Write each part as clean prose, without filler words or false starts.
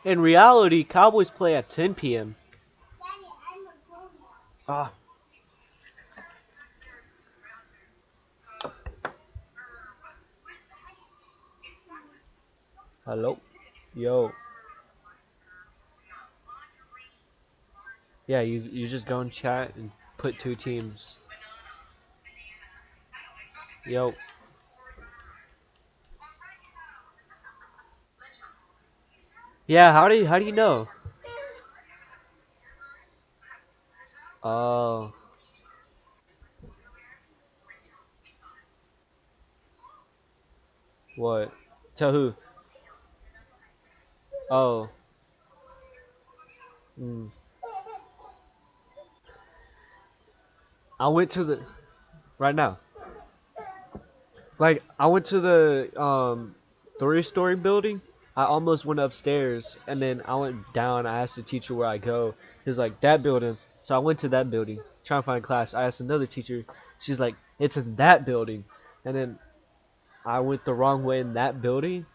In reality, Cowboys play at 10 p.m. Ah, hello, yo. Yeah, you just go and chat and put two teams. Yo. Yeah, how do you know? Oh, what? Tell who? Oh, mm. I went to the right now. Like I went to the 3-story building. I almost went upstairs and then I went down. I asked the teacher where I go. He was like that building. So I went to that building, trying to find class. I asked another teacher. She's like, it's in that building. And then I went the wrong way in that building,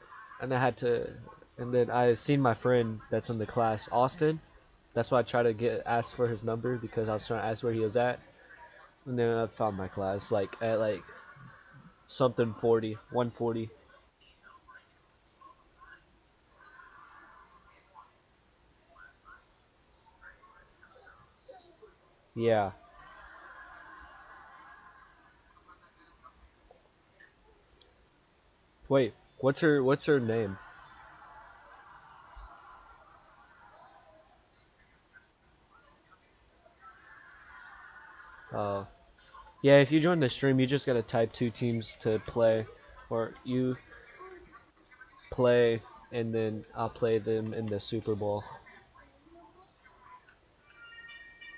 and I had to. And then I seen my friend that's in the class, Austin. That's why I tried to ask for his number because I was trying to ask where he was at. And then I found my class like at like something 40, 140. Yeah. Wait, what's her name? Uh, yeah. If you join the stream, you just gotta type two teams to play, or you play, and then I'll play them in the Super Bowl.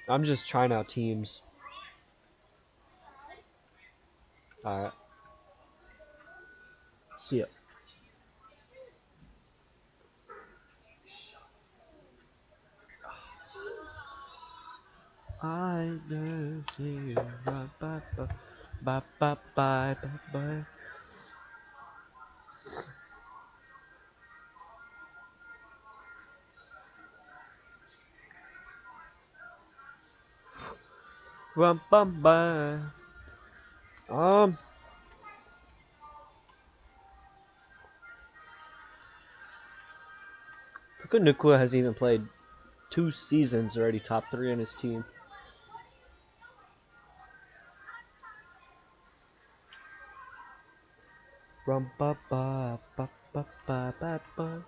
I'm just trying out teams. All right. See ya. I love you. Ba ba ba ba ba ba ba ba. Rum bum ba. Um, Puka Nacua has even played 2 seasons already, top 3 on his team. Rum ba ba ba ba ba ba ba.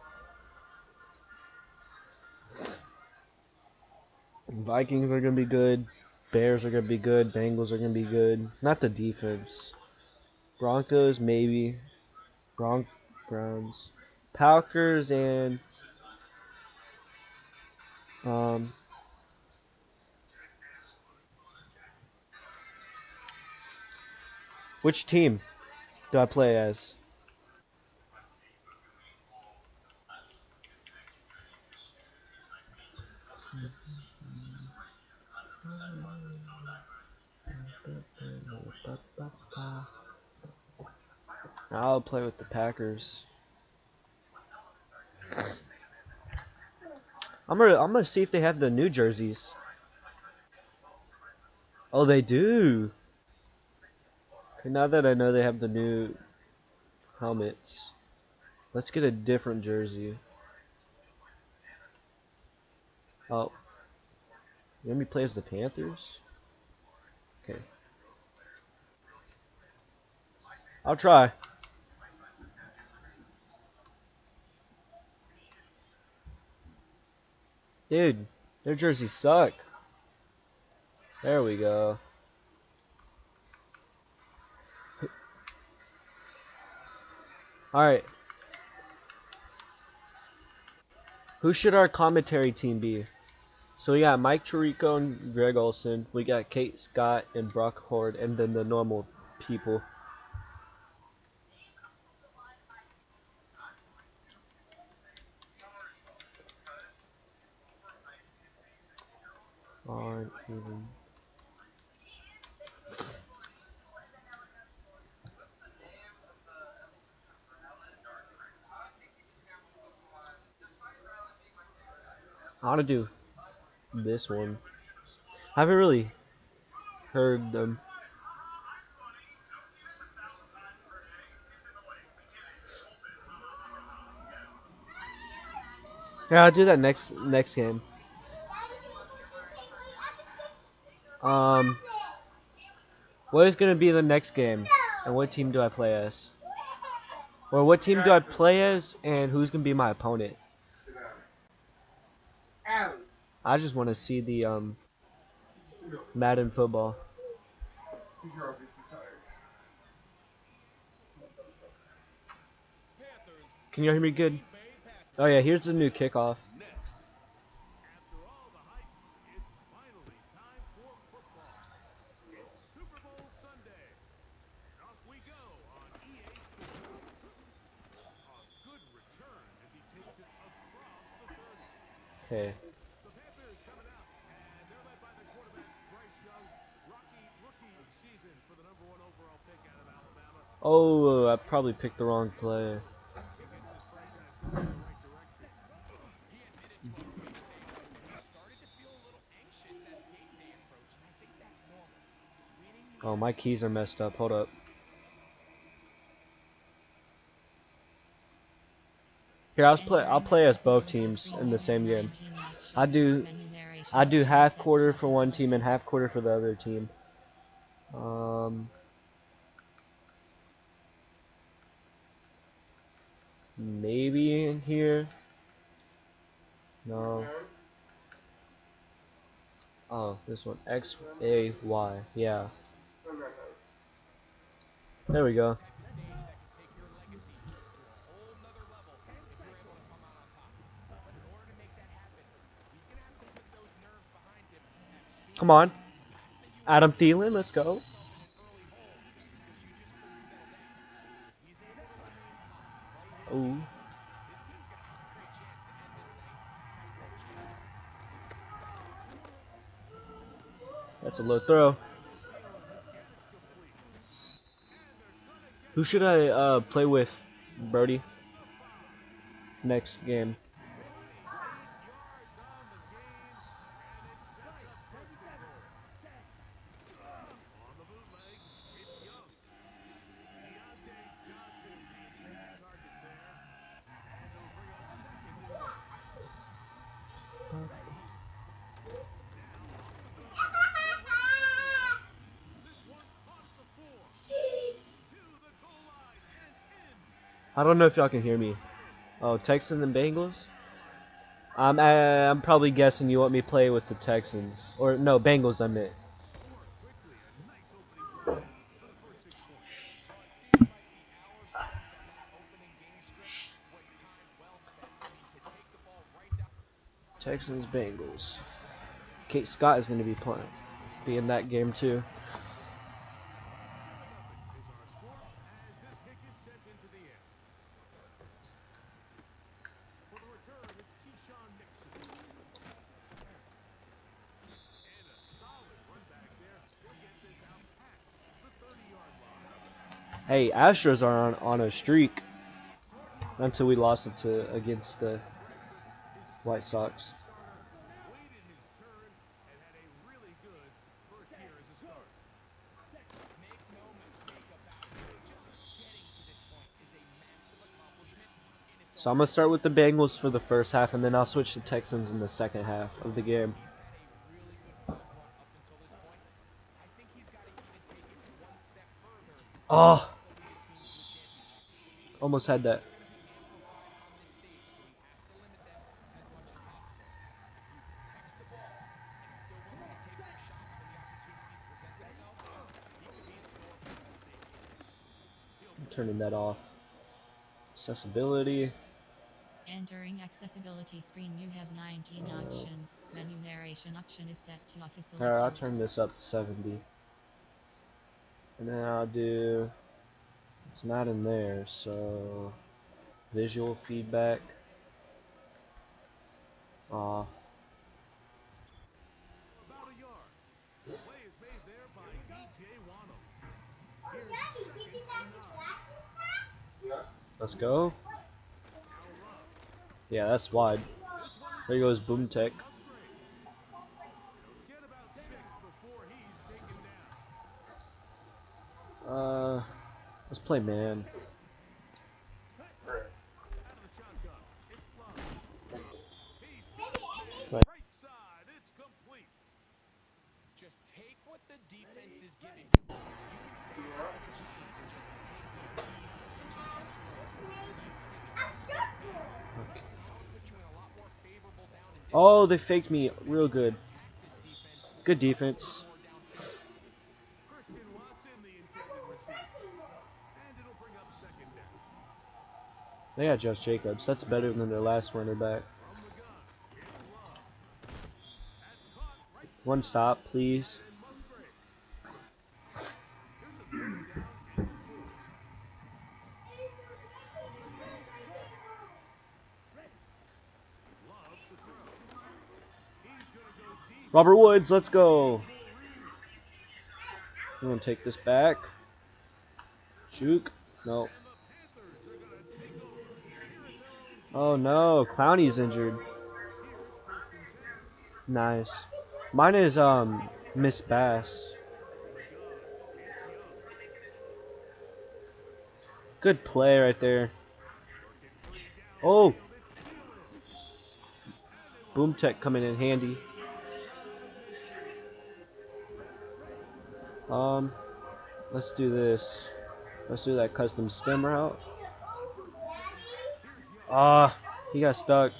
Vikings are gonna be good. Bears are gonna be good. Bengals are gonna be good. Not the defense. Broncos maybe. Browns. Packers and um. Which team do I play as? I'll play with the Packers. I'm gonna see if they have the new jerseys. Oh, they do. Okay, now that I know they have the new helmets, let's get a different jersey. Oh, let me play as the Panthers. Okay, I'll try. Dude, their jerseys suck. There we go. All right. Who should our commentary team be? So we got Mike Tirico and Greg Olson. We got Kate Scott and Brock Horde, and then the normal people. Aren't even. I want to do this one. I haven't really heard them. Yeah, I'll do that next game. What is gonna be the next game, and what team do I play as? Or what team do I play as, and who's gonna be my opponent? I just want to see the Madden football. Can you hear me good? Oh yeah, here's the new kickoff. After all the hype, it's finally time for football. It's Super Bowl Sunday. And off we go on EA Sports. A good return as he takes it across the 30. Okay. The Panthers coming out, and they're led by the quarterback, Bryce Young. Rookie season for the #1 overall pick out of Alabama. Oh, I probably picked the wrong player. Can get this franchise going in the right direction. He admitted to us the other day that he started to feel a little anxious as game day approached, and I think that's normal. Winning the Oh, my keys are messed up. Hold up. Here, I'll play as both teams in the same game. I do half quarter for one team and half quarter for the other team. Maybe in here. No. Oh, this one. X A Y. Yeah. There we go. type of stage that can take your legacy to a whole nother level if you're able to come out on top. But in order to make that happen, he's going to have to put those nerves behind him as soon Come as on. possible. The last thing you Adam want is Thielen, let's to find go. yourself in an early hole because you just couldn't settle down. If he's able to remain calm, play his Oh, game, his team's going to have a great chance to end this night as world champs. that's a low throw. And it's complete. And they're going to get Who the should I stop. play with, He's Brody? inside the 5. Next game. 28 yards on the game, and it sets up first and goal. On the bootleg, it's Young. Deontay Johnson, the intended target there. And it'll bring up second and goal. Now off the bootleg, they'll look to continue. This one caught the 4. To the goal line and in. I don't know if y'all can hear me. Oh, Texans and Bengals? I'm probably guessing you want me to play with the Texans. Or, no, Bengals I meant. Score quickly. A nice opening drive for the first 6 points. Well, it seems like the hours spent on that opening game script was time well spent. I mean, to take the ball right down the Texans, field. Bengals. Kate Scott is going to be in that game too. 7-0 is our score as this kick is sent into the air. For the return, it's Keyshawn Nixon. And a solid run back there to get this out past the 30-yard line. Hey, Astros are on a streak until we lost it against the White Sox. Waited his turn and had a really good first year as a starter. Make no mistake about it, just getting to this point is a massive accomplishment in its So own I'm going to right. start with the Bengals for the first half, and then I'll switch to Texans in the second half of the game. He's had a really good playoff run up until this point. I think he's got to even take it one step further Oh, to lead his team to a championship. almost had that. Going to be amplified on this stage, so he has to limit them as much as possible. If he protects the ball and is still willing to take some shots when the opportunities present themselves, he could be in store for another big game. I'm turning that off. Accessibility. Entering accessibility screen, you have 19 options. Menu narration option is set to off. Alright, I'll turn this up to 70. And then I'll do, it's not in there, so visual feedback. About a yard. The play is made there by B.J. Wano. Here's 2nd and 9. Let's go. Now Love. Yeah, that's wide. This one is There goes caught Boom by Tech. Musgrave. He'll get about 6 before he's taken down. Let's play man. Out of the shotgun, it's Love. He's got his man. Right. Right side, it's complete. Just take what the defense is giving you. You can stay out of the chains and just take these easy pitch and catch throws. Okay. That would put you in a lot more favorable down and distance. Oh, they faked me real good. Attack this defense. Good defense. More downfield. Christian Watson, the intended receiver. And it'll bring up 2nd down. They got Josh Jacobs. That's better than their last runner back. From the gun, it's Love. That's caught right One stop, please. side and Musgrave. Here's a 3rd down and 4. Love to throw. He's gonna go deep. Robert Woods, let's go. Full read. I'm gonna take this back. Juke. No. And the Panthers are gonna take over here at their Oh own no, Clowney's injured. Here's 1st and 10. Nice. Mine is Miss Bass. From the gun, it's Young. Good play right there. Working free down Oh, field, it's Thielen. Boom Tech coming in handy. Let's do this. Let's do that custom stem route. Ah, he got stuck.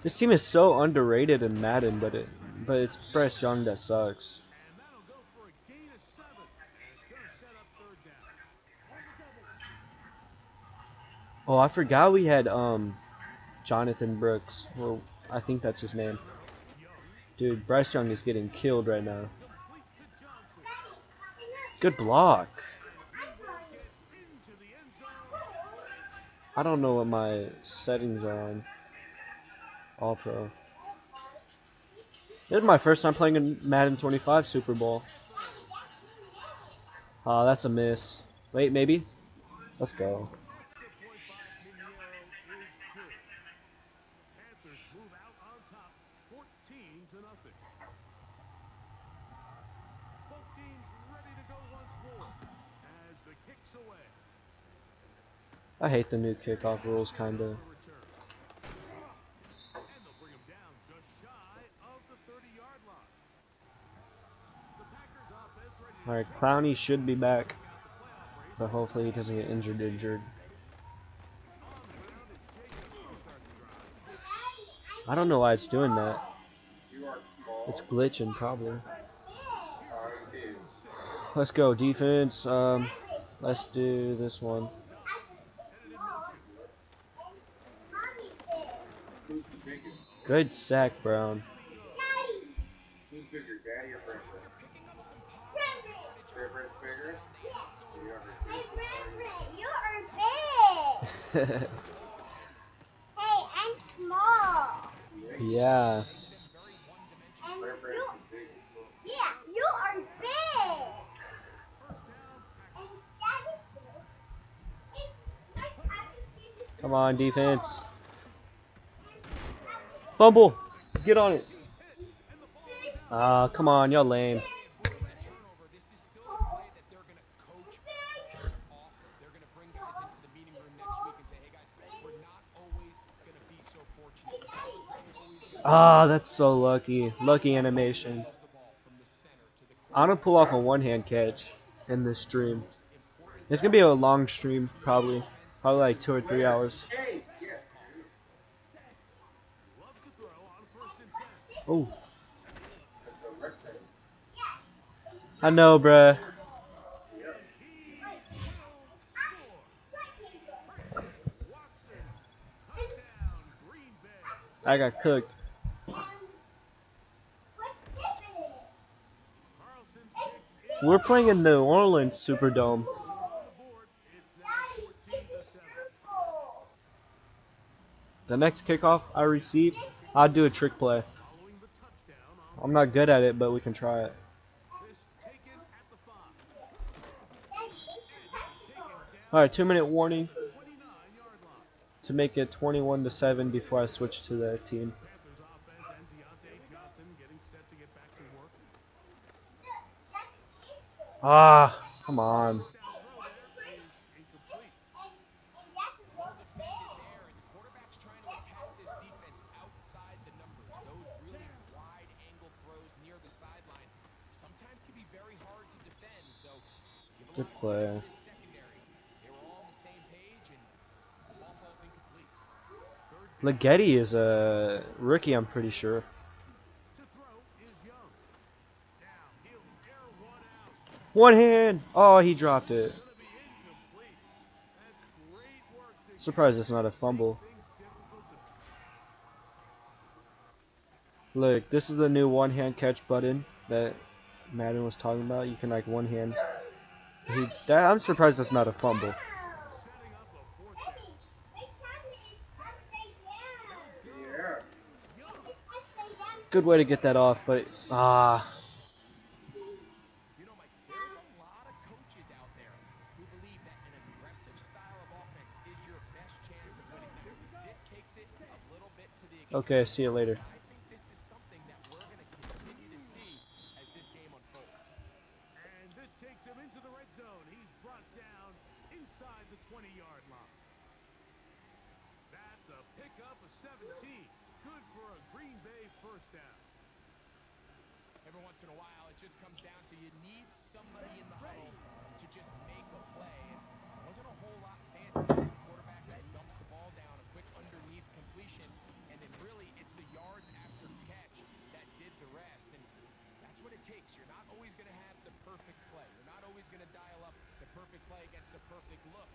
This team is so underrated in Madden, but it's Bryce Young that sucks. And that'll go for a gain of 7. And it's going to set up 3rd down. Oh, I forgot we had Jonathan Brooks. Well, I think that's his name. Dude, Bryce Young is getting killed right now. Complete to Johnson. Good block. And he will get into the end zone. I don't know what my settings are on. All Pro. This is my first time playing in Madden 25 Super Bowl. Oh, that's a miss. Wait, maybe? Let's go. Extra point by Pinheiro is good. Panthers move out on top, 14-0. Both teams ready to go once more as the kick's away. I hate the new kickoff rules, kinda. The return. And they'll bring him down just shy of the 30-yard line. The Packers offense ready to Alright, take Clowney should be back, out the playoff race. but hopefully he doesn't get injured. On the ground, it's Jacobs to start the drive. I don't know why it's doing that. It's glitching probably. Let's go defense. Let's do this one. Headed in motion. Good sack, Brown. Who's bigger, daddy or Brenda? Picking up some powerful yardage on Bigger? first down. They end up going You are big. Hey, I'm small. Yeah. makes them very one-dimensional. And Where you, Brandon's big. yeah, you are big. First down, And that is big. It's like I can see this. Come on, defense. Fumble. Get on it. Ah, come on, y'all lame. Avoiding that turnover, this is still a play that they're going to coach off. They're going to bring guys into the meeting room next week and say, hey guys, we're not always going to be so fortunate. It's not always going to Ah, that's so lucky. Lucky animation. the ball from the center to the I'm gonna pull off a one-hand catch in this stream. It's gonna be a long stream, probably like 2 or 3 hours. Hey, yeah. Oh, I know, bruh. And he will score. Watson, touchdown, Green Bay. I got cooked. Carlson's kick is We're playing good. in New Orleans Superdome. Two on the board. It's now 14-7. The next kickoff I receive, I'll do a trick play. Following the touchdown on I'm not good at it, but we can try it. this taken at the 5. And he'll be taken down Alright, 2-minute warning at the 29-yard line. to make it 21-7 before I switch to the team. Panthers offense and Deontay Johnson getting set to get back to work. Ah, come on. First down throw there is incomplete. Well defended there, and the quarterback's trying to attack this defense outside the numbers. Those really wide angle throws near the sideline sometimes can be very hard to defend. So give a Good little play. credit to this secondary. They were all on the same page, and the ball falls incomplete. Leggetti is a rookie, I'm pretty sure. To throw is Young. Now he'll air one out. One hand. Oh, he dropped it. Gonna be incomplete. That's great work to Surprised it's not a fumble. make things difficult to Look, this is the new one-hand catch button that Madden was talking about. You can like one hand. I'm surprised that's not a fumble. setting up a fourth down. Good way to get that off, but You know, Mike, there's a lot of coaches out there who believe that an aggressive style of offense is your best chance of winning. Now, this takes it a little bit to the extreme. okay. See you later. I think this is something that we're going to continue to see as this game unfolds. And this takes him into the red zone. He's brought down inside the 20-yard line. That's a pickup of 17. Good for a Green Bay first down. Every once in a while, it just comes down to you need somebody in the huddle to just make a play. And it wasn't a whole lot fancy. The quarterback just dumps the ball down, a quick underneath completion, and then really it's the yards after catch that did the rest. And that's what it takes. You're not always going to have the perfect play. You're not always going to dial up the perfect play against the perfect look.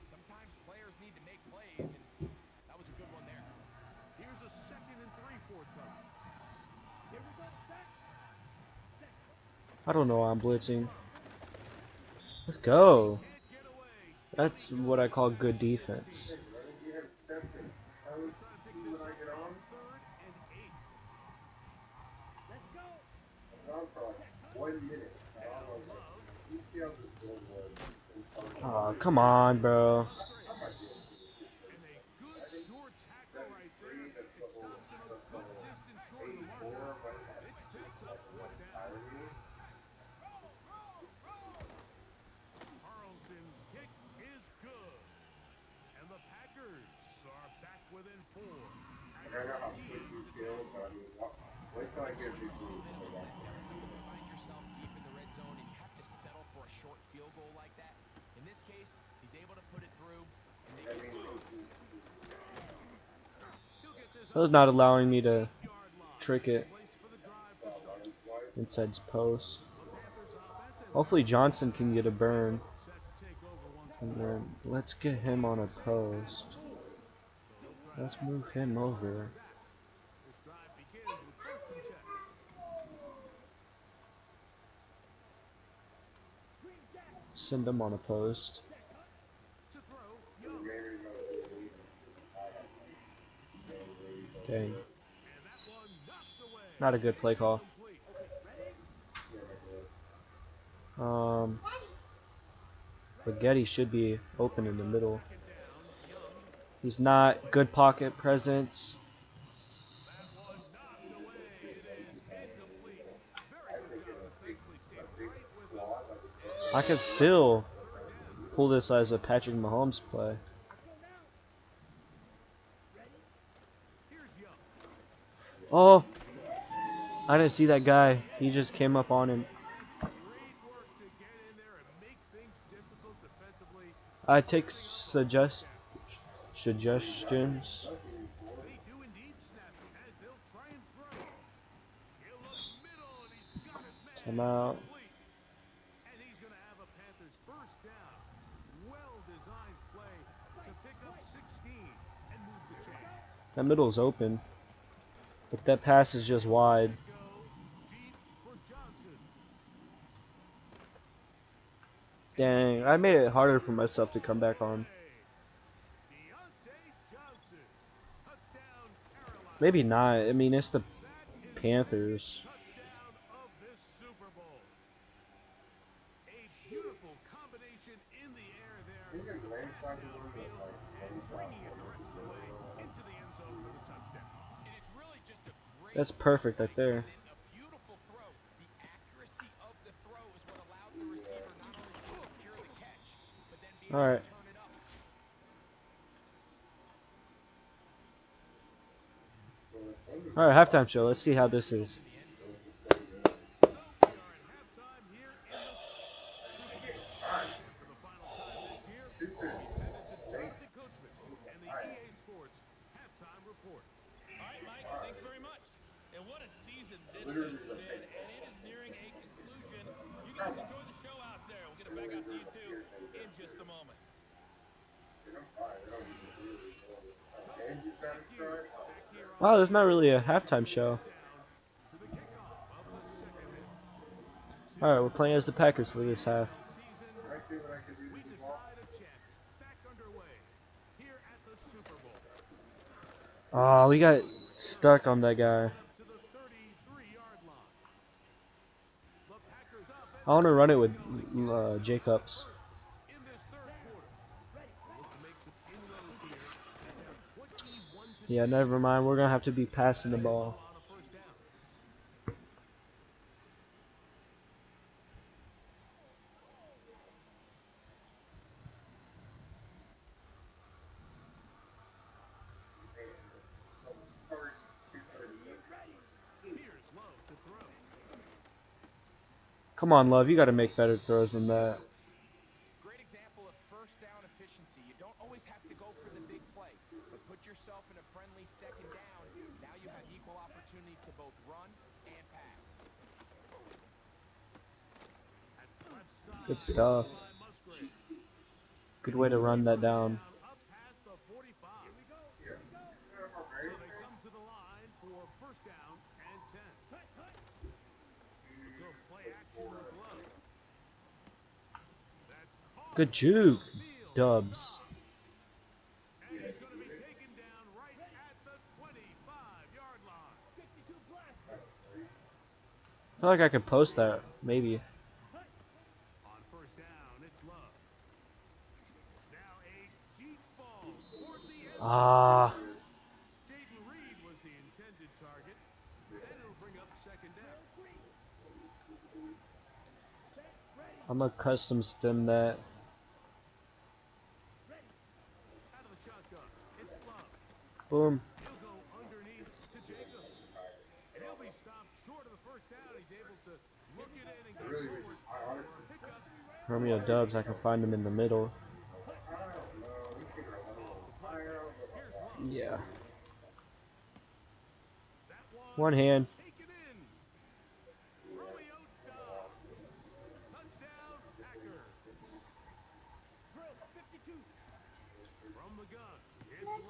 Sometimes players need to make plays, and that was a good one there. Here's a 2nd and 3 forthcoming. Here we go. Back. I don't know why I'm blitzing. Let's go. Can't get away. That's what I call good defense. We're trying to pick this up on 3rd and 8. Let's go. Now Love. Oh, come on, bro. And a good short tackle right there. It stops him a good distance short of the marker. It sets up 4th down. Carlson's kick is good. And the Packers are back within 4. At 14-10. There's always a little bit of a letdown when you find yourself deep in the red zone and you have to settle for a short field goal like that. In this case, he's able to put it through, and they get through. He'll get this That was not allowing me to 8-yard line. trick it Place for the drive to start. inside his post. The Panthers offense and Hopefully Johnson can get a burn. set to take over once And more. then let's get him on a post. So he'll try Let's move him over. This drive begins with 1st and 10. Send him on a post. To throw, Young. Dang. And that one knocked away. Not a good play call. Complete. Spaghetti should be open in the middle. 2nd down, Young. He's not. Good pocket presence. That one knocked away. It is incomplete. Very good job defensively. Stayed right with him. I could still pull this as a Patrick Mahomes play. Here's Young. Oh, I didn't see that guy. He just came up on him. That's great work to get in there and make things difficult defensively. I take suggestions. They do indeed snap it as they'll try and throw. I'm out. Complete. And he's going to have a Panthers first down. Well-designed play to pick up 16 and move the chains. That middle's open, but that pass is just wide. They go deep for Johnson. Dang, I made it harder for myself to come back on. Deontay Johnson. Touchdown, Carolina. Maybe not. I mean, it's the That is Panthers. the touchdown of this Super Bowl. A beautiful combination in the air there. The pass downfield and bringing it the rest of the way into the end zone for the touchdown. And it's really just a great That's perfect right there. and a beautiful throw. The accuracy of the throw is what allowed the receiver not only to secure the catch, but then be able All right. to turn it up. All right, halftime show. Let's see how this is. So we are at halftime here in this Super Bowl. And for the final time this year, we send it to Jonathan Coachman and the EA Sports halftime report. All right, Mike, thanks very much. And what a season this has been, and it is nearing a conclusion. You guys enjoy the show out there. We'll get it back out to you, too, in just a moment. Wow, there's not really a halftime show. To the kickoff of the second half. All right, we're playing as the Packers for this half. Season, we decide a champ. Back underway here at the Super Bowl. Oh, we got stuck on that guy. Up to the 33-yard line. The Packers offense I want to run it with Jacobs. in this third quarter. Look to make some inroads here. And they're 21 to Yeah, never mind. We're gonna have to be passing the ball. on a first down. Here's Lowe to throw. Come on, Love. You got to make better throws than that. Great example of first down efficiency. You don't always have to go for the big play, but put yourself in a friendly second down. Now you have equal opportunity to both run and pass. That's left side Good stuff. by Musgrave. Good way to run that down. Up past the 45. So they come to the line for first down and 10. A good play action with Love. That's caught Good juke, field. Dubs. And he's going to be taken down right at the 25-yard line. I feel like I could post that, maybe. On first down, it's Love. Now a deep ball toward the end zone. Ah, Dayton Reed was the intended target, and it'll bring up second down. I'm gonna custom stem that. Out of the shotgun, it's Love. Boom. He'll go underneath to Jacobs. And he'll be stopped short of the first down. He's able to look it in and get forward for a pickup. Romeo Dubs, I can find him in the middle. Off the play fake. Here's Love. Yeah. That One hand. taken in. Romeo Dobbs. Touchdown, Packers. From the gun, it's Love.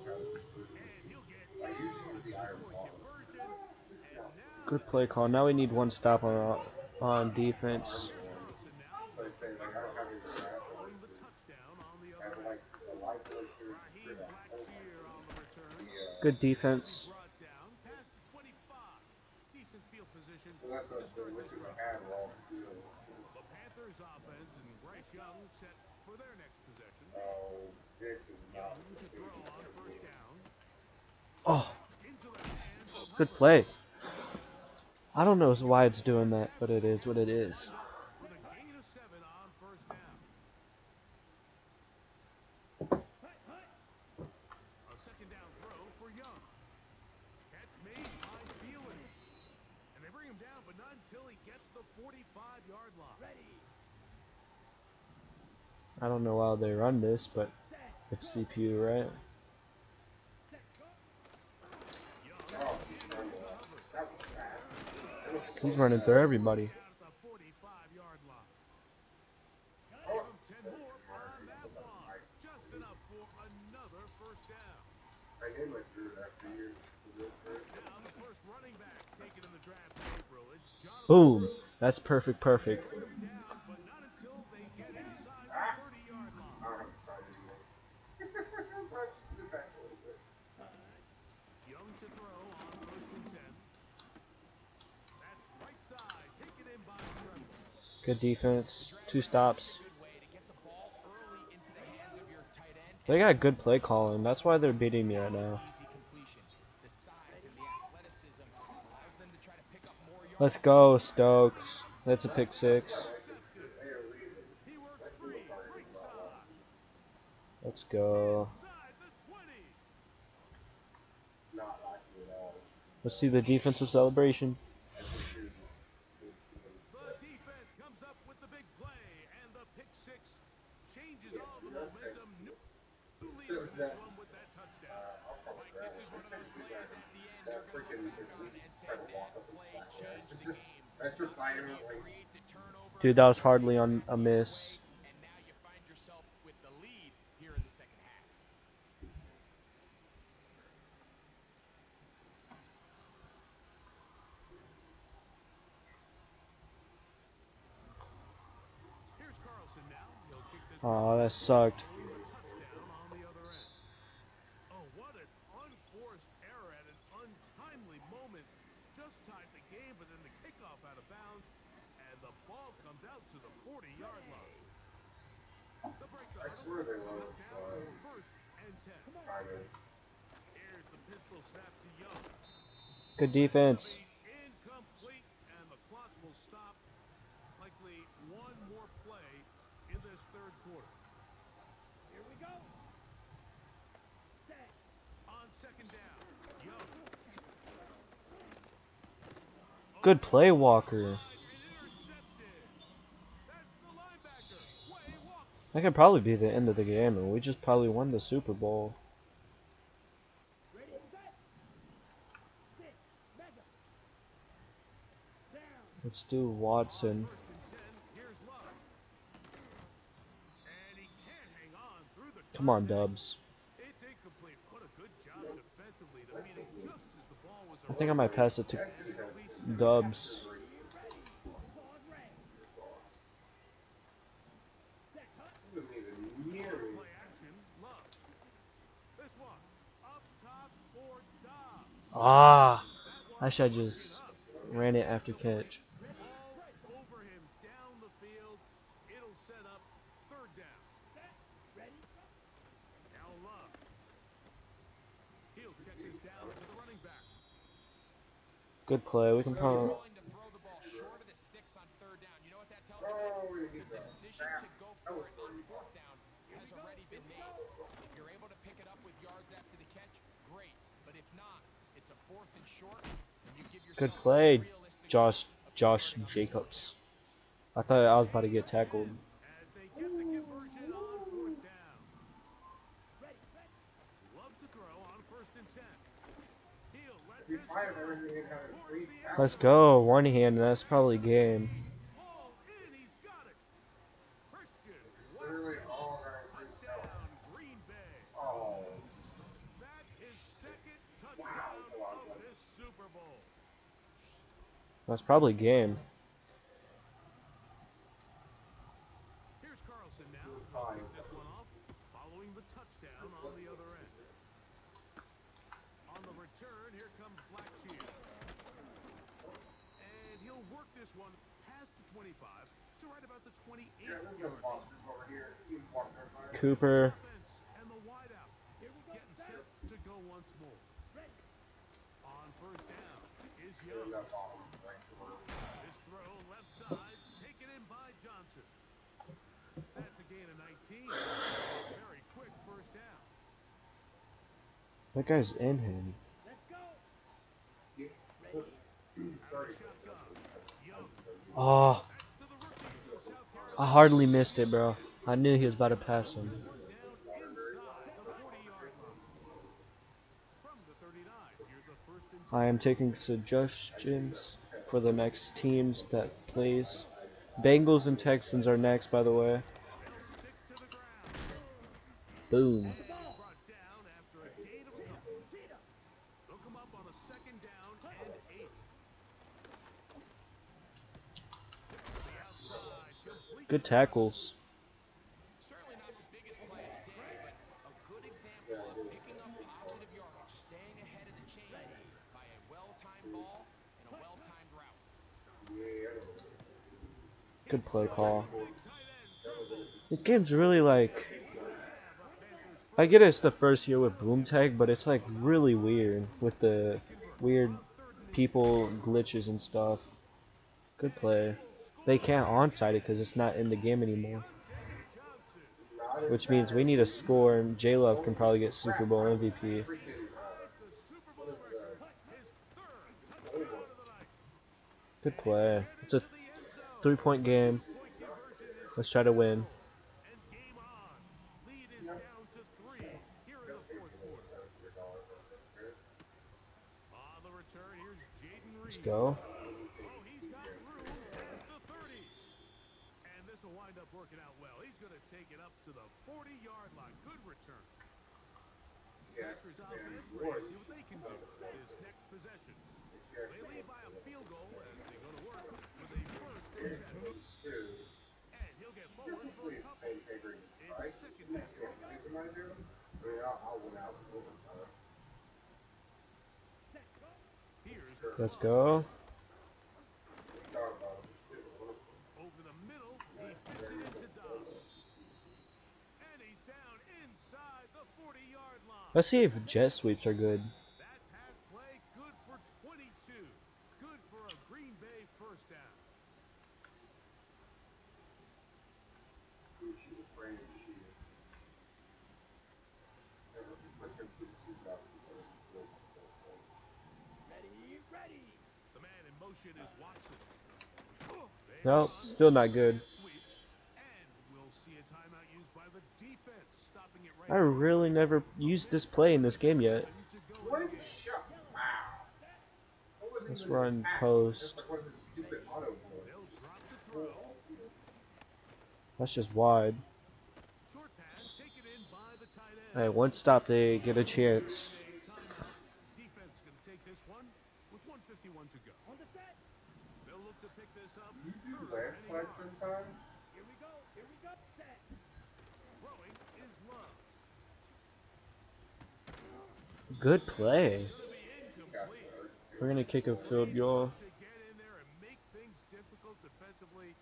And he'll get in for the two-point conversion. And now Good play call. Now we need one stop on defense. here's Carlson now. Following the touchdown on the other end. Raheem Blackshear on the return. Good defense. Brought down past the 25. Decent field position to start this drive. The Panthers offense and Bryce Young set for their next possession. Young to throw on first down. Oh, Into the hands of good play. I don't know why it's doing that, but it is what it is. with a gain of 7 on first down. A second down throw for Young. Catch made by Thielen. And they bring him down, but not until he gets the 45-yard line. I don't know how they run this, but it's CPU, right? Young into Hubbard. He's running through everybody. Down at the 45-yard line. Give him 10 more on that one. Just enough for another first down. Now the first running back taken in the draft in April. It's Jonathan Boom. Brooks. That's perfect. Bring him down, but not until they get inside the 30-yard line. Young to throw on first and 10. That's right side, taken in by Trevor. Good defense. 2 stops. Good way to get the ball early into the hands of your tight end. They got good play calling. That's why they're beating me right now. Easy completion. The size and the athleticism allows them to try to pick up more yards. Let's go, Stokes. That's a pick 6. Intercepted. He works free, right side. Let's go. Inside the 20. Let's see the defensive celebration. The defense comes up with the big play, and the pick 6 changes all the momentum. New leader in this one with that touchdown. Like, this is one of those plays at the end you're going to look back on and say that play changed the game. You create the turnover, Dude, that was hardly on a miss. and now you find yourself with the lead here in the second half. Here's Carlson now. He'll kick this Oh, one that sucked. following the touchdown on the other end. Oh, what an unforced error at an untimely moment. Just tied the game, but then the kickoff out of bounds, and the ball comes out to the 40-yard line. The break the huddle. Now for first and 10. Here's the pistol snap to Young. Good defense. Incomplete, and the clock will stop. Likely one more play in this third quarter. Here we go. On second down, Young. Good play, Walker. And intercepted. That's the linebacker. Way Walker. That could probably be the end of the game, and we just probably won the Super Bowl. Let's do Watson. First and 10. Here's Love. And he can't hang on through the Come on, contact. Dubs. It's incomplete. What a good job defensively to meet him just as the ball was I think I might pass it to Dubs. Play action, Love. This one up top for Dobbs. Ah, That I one should have just ran it after catch. all over him down the field. It'll set up third down. Now Love. He'll check this down to the running back. Good play. We can probably. Willing to throw the ball short of the sticks on third down. You know what that tells me? The decision to go for it on fourth down has already been made. If you're able to pick it up with yards after the catch, great. But if not, it's a fourth and short, and you give yourself Good play, a realistic Josh shot of converting on Jacobs. I thought I was about to get tackled. As they get the conversion on fourth down. Love to throw on first and 10. He'll let this go. Towards the end Let's zone. go. One hand. That's probably game. Ball in, he's got it. Christian Watson. Touchdown, Green Bay. That is second touchdown of this Super Bowl. That's probably game. Here's Carlson now. He'll kick this one off, following the touchdown on the other end. On the return, here comes Blackshear. And he'll work this one past the 25 to right about the 28-yard line. Cooper. Offense and the wideout. Getting set to go once more. On first down is Young. This throw left side, taken in by Johnson. That's a gain of 19. Very quick first down. That guy's in him. Out of the shotgun. Young. Oh, That's to the rookie from South Carolina. I hardly missed it, bro. I knew he was about to pass him. Down inside the 40-yard line. From the 39, here's a first and 10. I am taking suggestions. for the next teams that plays. Bengals and Texans are next, by the way. They'll stick to the ground. Boom. And he's brought down after a gain of a couple. They'll come up on a second down and 8. To the outside, complete Good to the rusher. tackles. Certainly not the biggest play of the day, but a good example of picking up positive yardage, staying ahead of the chains by a well-timed ball and a well-timed route. Good play call. Big tight end dribbles. This game's really like, He's gonna have a Panthers I first get it's the first year with boom tag, but it's like really weird with the weird on 3rd and 8. people glitches and stuff. Good play. They can't onside it because it's not in the game anymore. Johnson Which means we need a score, and J-Love can probably get Super Bowl MVP. ties the Super Bowl record. His 3rd touchdown of the night. Good play. It's a To the end zone. 3-point game. Point conversion is Let's try to win. and game on. Lead is down to 3 here in the 4th quarter. On the return, here's Jaden Reed. Let's go. Oh, he's got room past the 30. And this will wind up working out well. He's going to take it up to the 40-yard line. Good return. Packers offense ready to see what they can do this next possession. They lead by a field goal as they go to work with a 1st and 10. And he'll get forward for a couple. It's 2nd down. Here's Let's go. over the middle. He fits it into Dobbs. And he's down inside the 40-yard line. Let's see if jet sweeps are good. That pass play good for 22. Good for a Green Bay 1st down. The man in motion is Watson. They Nope, run still not good. sweep, and we'll see a timeout used by the defense, stopping it right I really never used this play in this game yet. to go in the game. Let's run post. They'll drop the throw. That's just wide. Short pass taken in by the tight end. Hey, one stop, they get a chance. Defense going to take this one with 1:51 to go. They'll look to pick this up. 3rd and a yard. Here we go. Set. Throwing is Love. Good play. Going to be incomplete. We're gonna kick a field goal. To get in there and make things difficult defensively.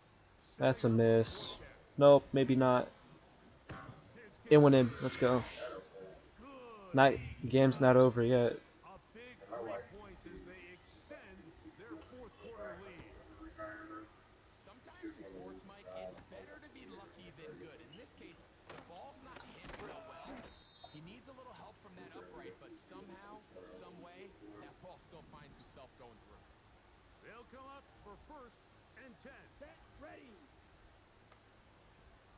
That's a miss. Nope, maybe not. It went in. Let's go. Good. Not game's not over yet. A big 3 points as they extend their 4th quarter lead. Sometimes in sports, Mike, it's better to be lucky than good. In this case, the ball's not hit real well. He needs a little help from that upright, but somehow, some way, that ball still finds itself going through. They'll come up for 1st and 10. Set. Ready.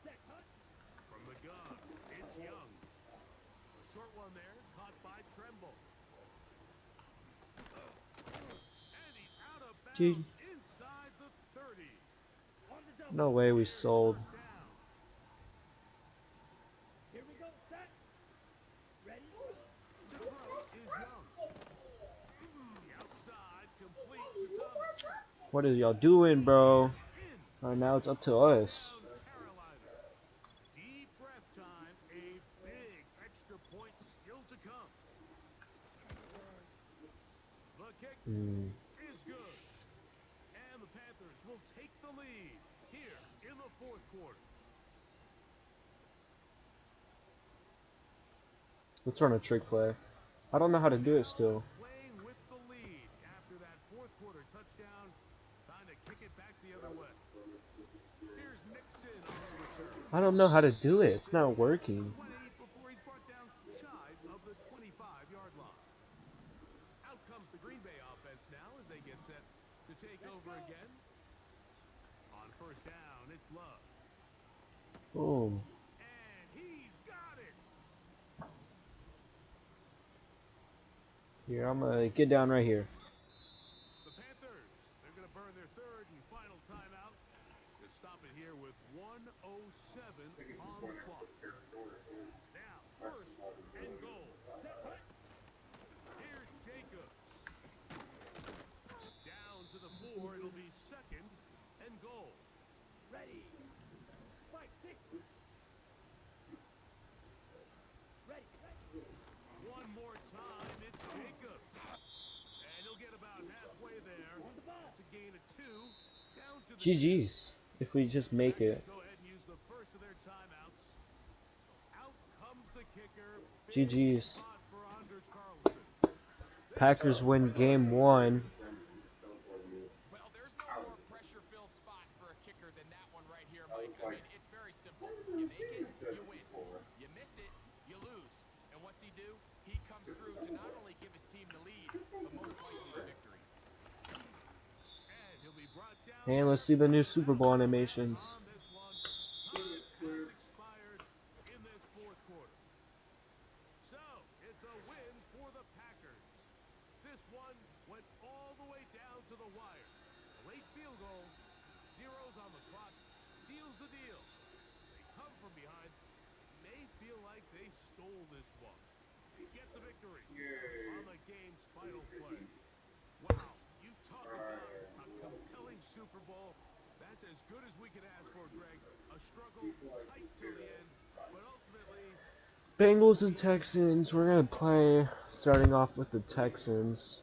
Set. Cut. From the gun, it's Young. A short one there, caught by Tremble. And he's out of bounds Dude. inside the 30. On the double. No way we sold. First down. Here we go. Set. Ready. The throw is Young. The outside, complete to Thomas. What are y'all doing, bro? In Alright, now it's up to us. down Carolina. Deep breath time. A big extra point still to come. The kick is good. And the Panthers will take the lead here in the 4th quarter. Let's run a trick play. I don't know how to do it still. Playing with the lead after that 4th quarter touchdown. Trying to kick it back the other way. Here's Nixon on the return. I don't know how to do it. It's not working. 20 before he's brought down shy of the 25-yard line. Out comes the Green Bay offense now as they get set to take over again. On 1st down, it's Love. Boom. And he's got it. Here, I'm gonna get down right here. The Panthers, they're looking to burn their third and final timeout. To stop it here with 1:07 on the clock. Now, first and goal. Here's Jacobs. Down to the 4. It'll be second and goal. Ready. Fight. Six. Ready. One more time. It's Jacobs. And he'll get about halfway there. That's a gain of 2. Down to the GG's if we just make it. Go ahead and use the first of their timeouts. So out comes the kicker. GG's. Spot for Anders Carlson. Packers win game 1. Well, there's no more pressure-filled spot for a kicker than that one right here, Mike. I mean, it's very simple. You make it, you win. You miss it, you lose. And what's he do? He comes through to not only give his team the lead, but most likely the victory. And he'll be brought down. And let's see the new Super Bowl animations. On this one, time has expired in this fourth quarter. So, it's a win for the Packers. This one went all the way down to the wire. A late field goal, zeros on the clock, seals the deal. They come from behind, may feel like they stole this one. They get the victory on the game's final play. Wow, you talk about a compelling Super Bowl. That's as good as we can ask for, Greg. A struggle tight to the end, but ultimately Bengals and Texans. We're going to play starting off with the Texans.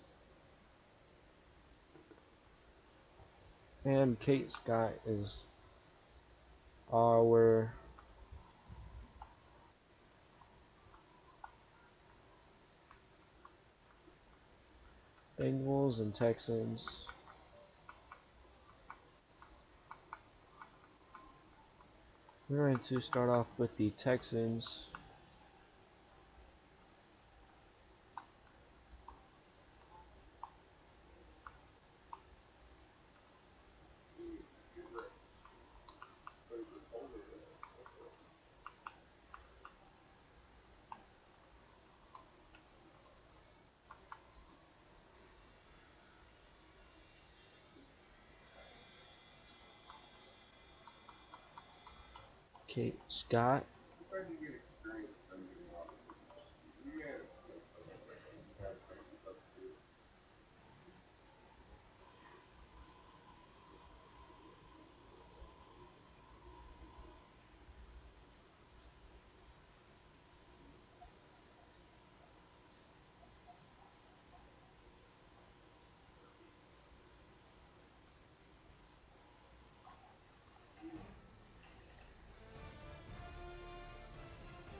And Kate Scott is our Bengals and Texans. We're going to start off with the Texans. Kate Scott.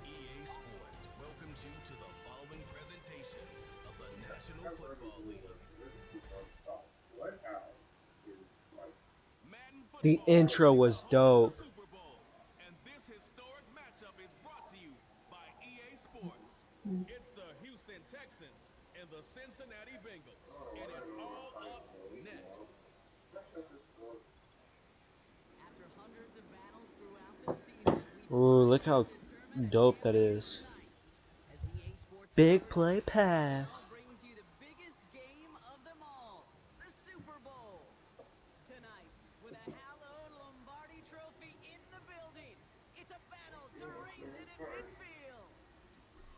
EA Sports welcomes you to the following presentation of the National Football League. Madden The football intro is was the home of dope. the Super Bowl, and this historic matchup is brought to you by EA Sports. It's the Houston Texans and the Cincinnati Bengals, and it's all up next. After hundreds of battles throughout the season, we Ooh, look how determine a dope that champion is. tonight. As EA Sports Big coverage play of the pass. NFL brings you the biggest game of them all, the Super Bowl. Tonight, with a hallowed Lombardi trophy in the building, it's a battle to raise it in midfield.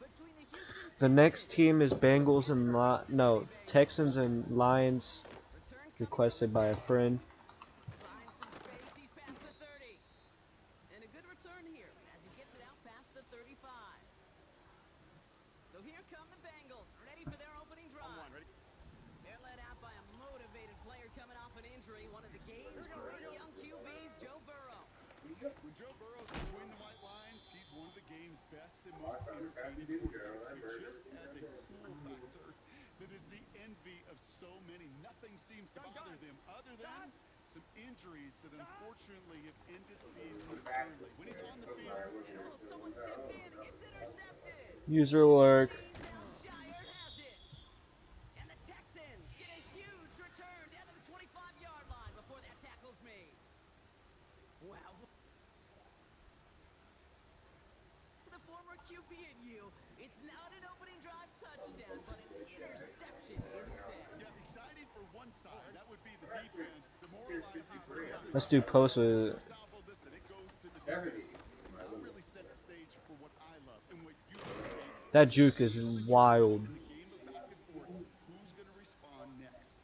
Between the Houston The next Texans team is Bengals and and the Cincinnati Bengals. Texans and Lions, Return coming requested from by the a six. friend. Finds some space, he's past the 30. And a good return here as he gets it out past the 35. So here come the Bengals, ready for their opening drive. They're led out by a motivated player coming off an injury, one of the game's great young QBs, Joe Burrow. When Joe Burrow's between the white lines, he's one of the game's best and most entertaining quarterbacks. He just has a cool factor that is the envy of so many. Nothing seems to bother them other than some injuries that unfortunately have ended seasons early. When he's on the field, And oh, someone stepped in, it's intercepted. User alert. Shire has it. And the Texans get a huge return down to the 25-yard line before that tackle's made. Wow. The former QB in you, it's not an opening drive touchdown, but an interception instead. yeah, exciting for one side. That would be the defense, demoralizing for the other Let's side. do post So with. for Salvo, listen, it goes to the defense. That really sets the stage for what I love and what you love, Kate. That Just juke is feel the wild. difference in the game of back and forth. Who's going to respond next?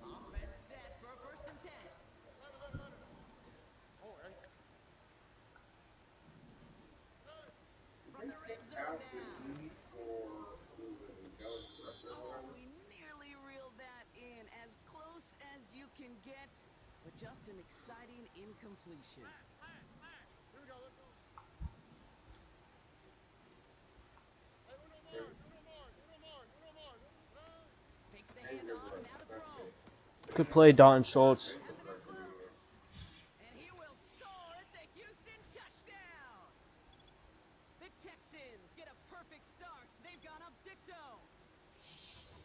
Offense set for a 1st and 10. From the red zone now. Oh, we nearly reeled that in. As close as you can get, but just an exciting incompletion. Takes the handoff, now to throw. Good play, Dalton Schultz. Has it in close. And he will score. It's a Houston touchdown. The Texans get a perfect start. They've gone up 6-0.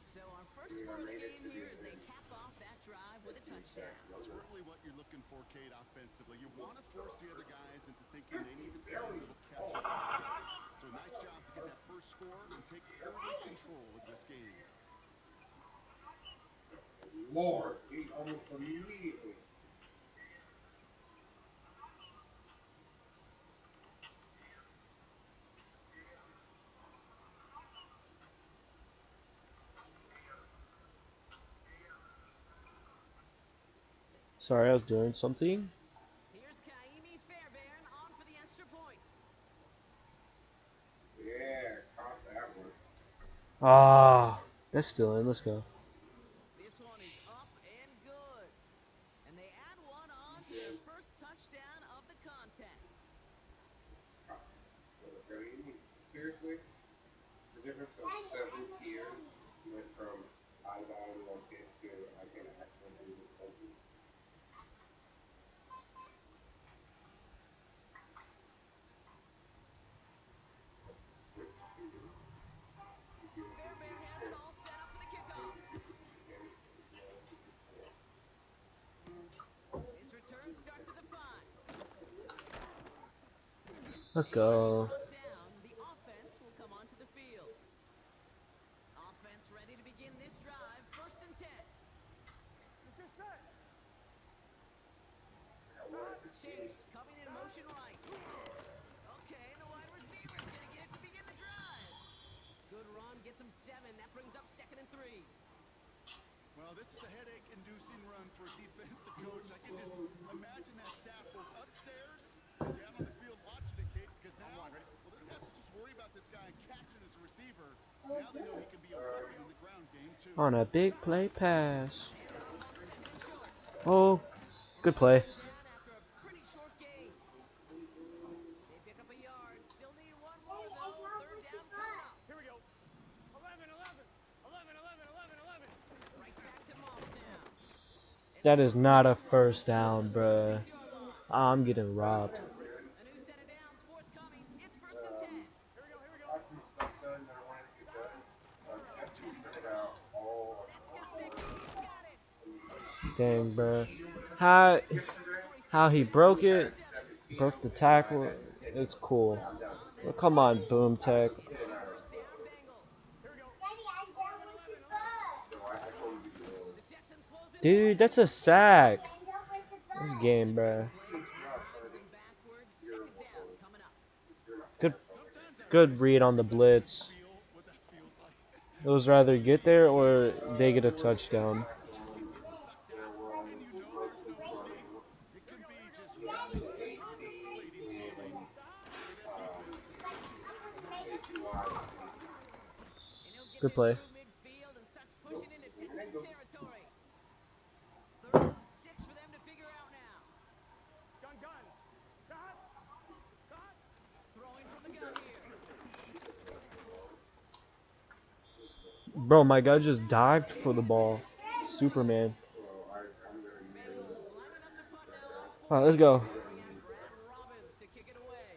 So our first score of the game here as they cap off that drive with a touchdown. Certainly what you're looking for, Kate, offensively. You want to force the other guys into thinking they need to play a little catch up. So nice job to get that first score and take early control of this game. Lord, he almost immediately. Sorry, I was doing something. Here's Kaimi Fairbairn on for the extra point. Yeah, caught that one. Ah, that's still in. Let's go. This one is up and good. And they add one on to their first touchdown of the contest. Seriously? The difference of 7 years went from I don't want it to I can actually do this something. Fairbairn has it all set up for the kickoff. His return starts at the 5. Let's And when he's go. brought down, the offense will come onto the field. Offense ready to begin this drive. 1st and 10. Chase coming in motion right. Okay, the wide receiver's going to get it to begin the drive. Good run, gets him 7. That brings up 2nd and 3. Well, this is a headache-inducing run for a defensive coach. I can just imagine that staff both upstairs and down on the field watching it, Kate, because now, well, they're going to have to just worry about this guy catching as a receiver. Now they know he can be a weapon in the ground game, too. On a big play pass. Handoff on 2nd and short. Oh, good play. Down after a pretty short gain. They pick up a yard. Still need one more, though. 3rd down coming up. Here we go. 11, 11, 11, 11, 11, 11. Right back to Moss now. That is not a first down, bruh. I'm getting robbed. A new set of downs forthcoming. It's 1st and 10. Here we go, here we go. Got some stuff done that I wanted to get done. Just to figure it out all. That's Gesicki. He's got it. Dang, bruh. How he broke it, broke the tackle. It's cool. Well, come on, boom tech. First down, Bengals. Here we go. Daddy, I don't want to go. The Texans close it. Dude, that's a sack. I don't want to go. This game, bruh. Play drives them backwards. 2nd down coming up. Good, good read on the blitz. Feel what that feels like. It was rather get there or they get a touchdown. Getting sucked out, and you know there's no escape. It can be just one deflating feeling for that defense. And he'll get Good this play. through midfield and starts pushing into Texans territory. 3rd and 6 for them to figure out now. Gun, gun. Cut. Cut. Throwing from the gun here. Bro, my guy just dived for the ball. Superman. Bengals lining up to punt now on 4th. Alright, let's go. We got Brad Robbins to kick it away.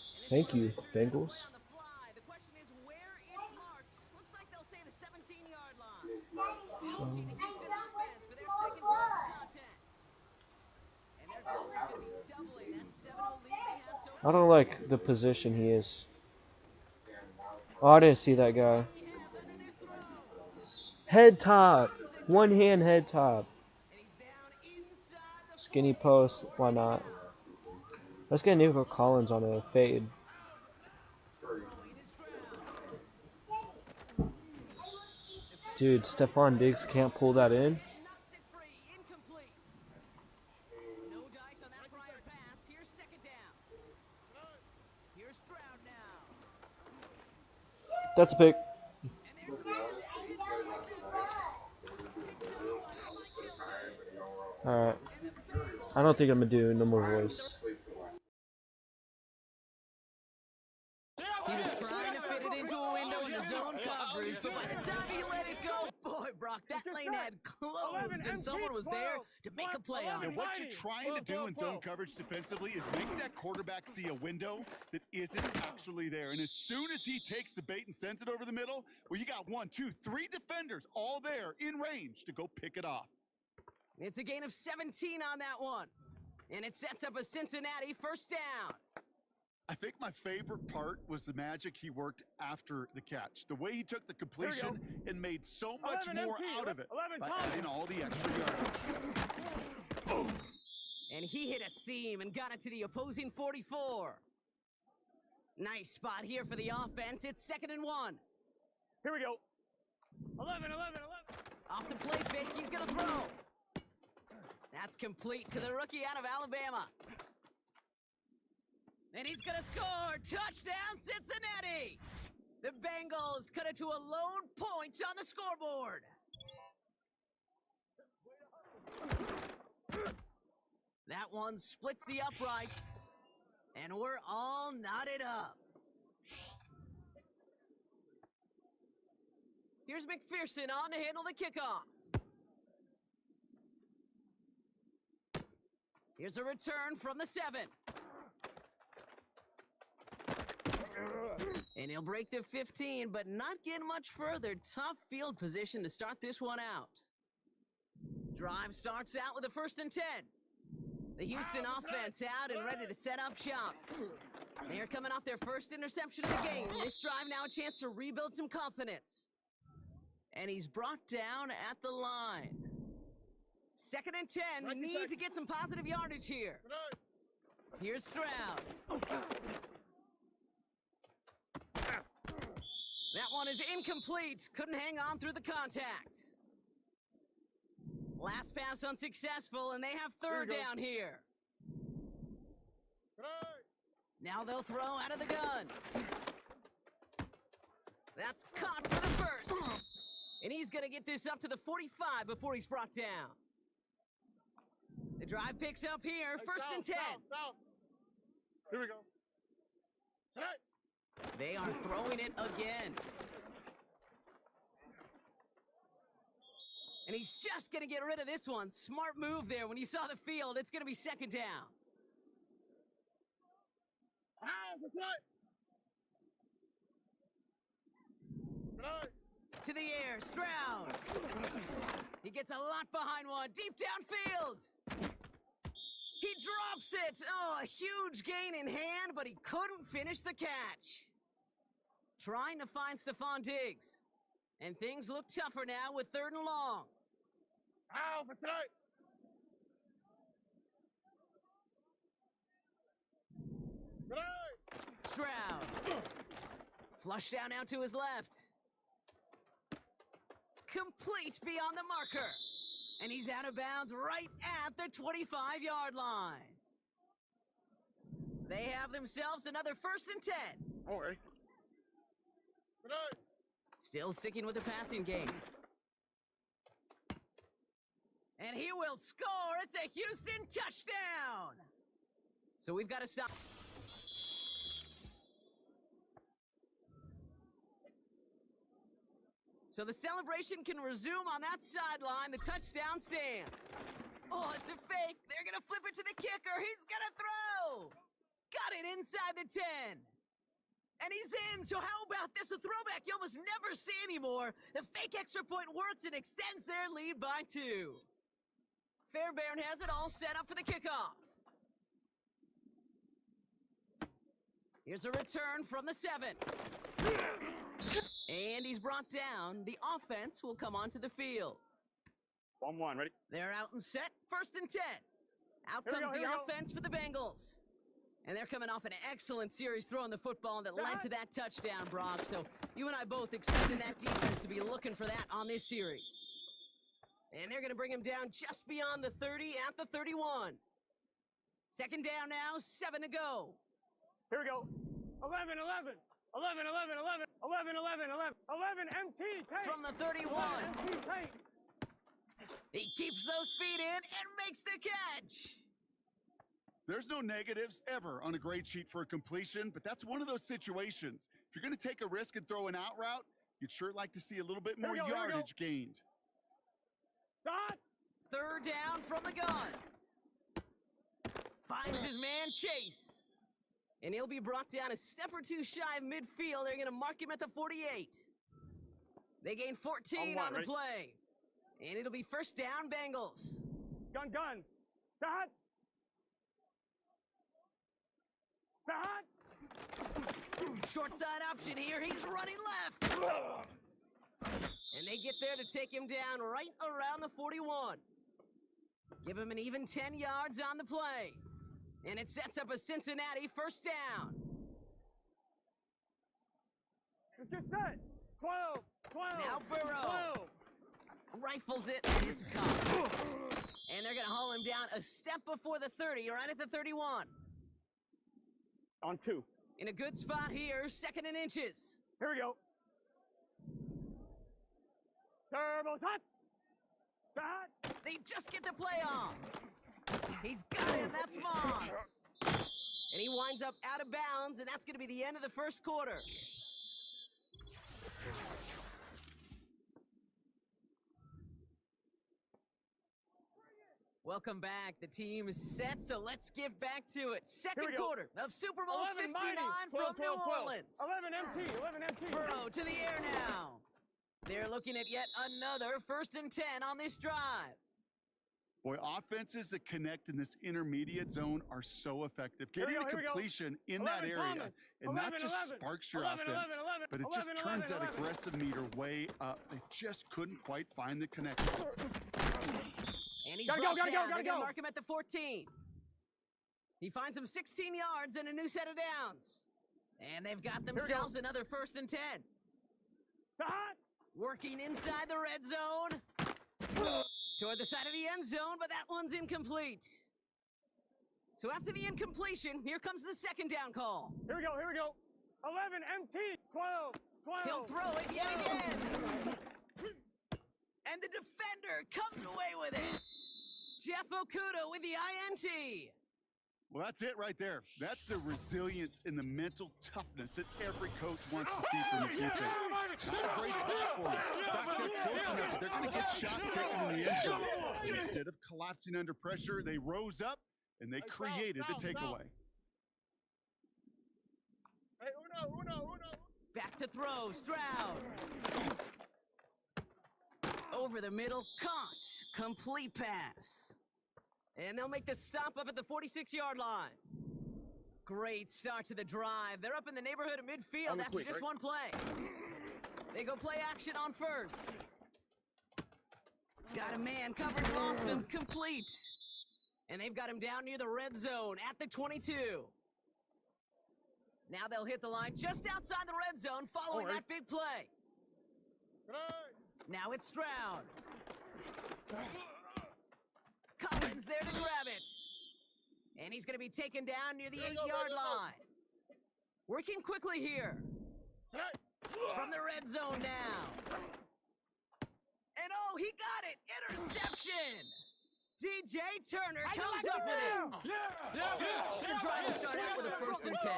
And this Thank one you, ventures into Bengals. play on the fly. The question is where it's marked. Looks like they'll say the 17-yard line. Now we'll see the Houston offense for their 2nd drive of the contest. And their goal is going to be doubling that 7-0 lead they have so far. I don't like the position he is. Oh, I didn't see that guy. Head top. One hand head top. Skinny post. Why not? Let's get Nico Collins on a fade. Dude, Stephon Diggs can't pull that in. No dice on that prior pass. Here's second down. Here's Stroud now. That's a pick. And there's a man. It's intercepted. Picked up by Mike Hilton. Alright. I don't think I'm gonna do no more voice. He was trying to fit it into a window in the zone coverage, but by the time he let it go, boy, Brock, that lane had closed and someone was there to make a play on it. And what you're trying to do in zone coverage defensively is make that quarterback see a window that isn't actually there. And as soon as he takes the bait and sends it over the middle, well, you got 1, 2, 3 defenders all there in range to go pick it off. It's a gain of 17 on that one. And it sets up a Cincinnati first down. I think my favorite part was the magic he worked after the catch. The way he took the completion and made so much more out of it by adding all the extra yards. And he hit a seam and got it to the opposing 44. Nice spot here for the offense. It's 2nd and 1. Here we go. 11. Off the play fake, he's going to throw. That's complete to the rookie out of Alabama. And he's going to score. Touchdown, Cincinnati. The Bengals cut it to a lone point on the scoreboard. That one splits the uprights. And we're all knotted up. Here's McPherson on to handle the kickoff. Here's a return from the 7. And he'll break the 15, but not get much further. Tough field position to start this one out. Drive starts out with a 1st and 10. The Houston offense out and ready to set up shop. They're coming off their first interception of the game. This drive now a chance to rebuild some confidence. And he's brought down at the line. 2nd and 10. We need to get some positive yardage here. Here's Stroud. That one is incomplete. Couldn't hang on through the contact. Last pass unsuccessful, and they have 3rd down here. Now they'll throw out of the gun. That's caught for the first. And he's going to get this up to the 45 before he's brought down. The drive picks up here, 1st and 10. Here we go. They are throwing it again. And he's just going to get rid of this one. Smart move there. When you saw the field, it's going to be 2nd down. To the air, Stroud. He gets a lot behind one. Deep downfield. He drops it. Oh, a huge gain in hand, but he couldn't finish the catch. Trying to find Stephon Diggs. And things look tougher now with 3rd and long. Stroud. Flush down out to his left. Complete beyond the marker. And he's out of bounds right at the 25-yard line. They have themselves another 1st and 10. All right. Still sticking with the passing game. And he will score. It's a Houston touchdown. So we've got to stop. So the celebration can resume on that sideline. The touchdown stands. Oh, it's a fake. They're going to flip it to the kicker. He's going to throw. Got it inside the 10. And he's in. So how about this? A throwback you almost never see anymore. The fake extra point works and extends their lead by 2. Fairbairn has it all set up for the kickoff. Here's a return from the 7. And he's brought down. The offense will come onto the field. 1-1, ready? They're out and set. 1st and 10. Out comes the offense for the Bengals. And they're coming off an excellent series throwing the football that led to that touchdown, Brock. So you and I both expecting that defense to be looking for that on this series. And they're going to bring him down just beyond the 30 at the 31. 2nd down now, 7 to go. Here we go. 11, 11. 11, 11, 11, 11, 11, 11, 11, MT, take. From the 31. MT, take. He keeps those feet in and makes the catch. There's no negatives ever on a grade sheet for a completion, but that's one of those situations. If you're going to take a risk and throw an out route, you'd sure like to see a little bit more yardage gained. Dot. 3rd down from the gun. Finds his man Chase. And he'll be brought down a step or two shy of midfield. They're going to mark him at the 48. They gain 14 on the play. And it'll be 1st down Bengals. Gun, gun. Dot. Dot. Short side option here. He's running left. And they get there to take him down right around the 41. Give him an even 10 yards on the play. And it sets up a Cincinnati 1st down. Let's get set. 12, 12. Now Burrow. 12. Rifles it, and it's caught. And they're going to haul him down a step before the 30, right at the 31. On 2. In a good spot here, 2nd and inches. Here we go. Turbo's hot. Hot. They just get the play on. He's got him, that's Moss. And he winds up out of bounds, and that's going to be the end of the 1st quarter. Welcome back. The team is set, so let's get back to it. 2nd quarter of Super Bowl 59 from New Orleans. 11 MT, 11 MT. Burrow to the air now. They're looking at yet another 1st and 10 on this drive. Boy, offenses that connect in this intermediate zone are so effective. Getting a completion in that area, and not just sparks your offense, but it just turns that aggressive meter way up. They just couldn't quite find the connection. And he's brought down. They're going to mark him at the 14. He finds him 16 yards and a new set of downs. And they've got themselves another 1st and 10. Working inside the red zone. Toward the side of the end zone, but that one's incomplete. So after the incompletion, here comes the 2nd down call. Here we go, here we go. 11 MT, 12, 12. He'll throw it yet again. And the defender comes away with it. Jeff Okuda with the INT. Well, that's it right there. That's the resilience and the mental toughness that every coach wants to see from his defense. Not a great spot for them. Back there close enough that they're going to get shots taken in the end zone. Instead of collapsing under pressure, they rose up and they created the takeaway. Hey, Uno. Back to throw, Stroud. Over the middle, caught. Complete pass. And they'll make the stop up at the 46-yard line. Great start to the drive. They're up in the neighborhood of midfield after just one play. They go play action on 1st. Got a man, coverage lost him, complete. And they've got him down near the red zone at the 22. Now they'll hit the line just outside the red zone following that big play. Now it's Stroud. Collins there to grab it. And he's going to be taken down near the 8-yard line. Working quickly here. From the red zone now. And oh, he got it! Interception! DJ Turner comes up with it. Should have tried to start out with a 1st and 10.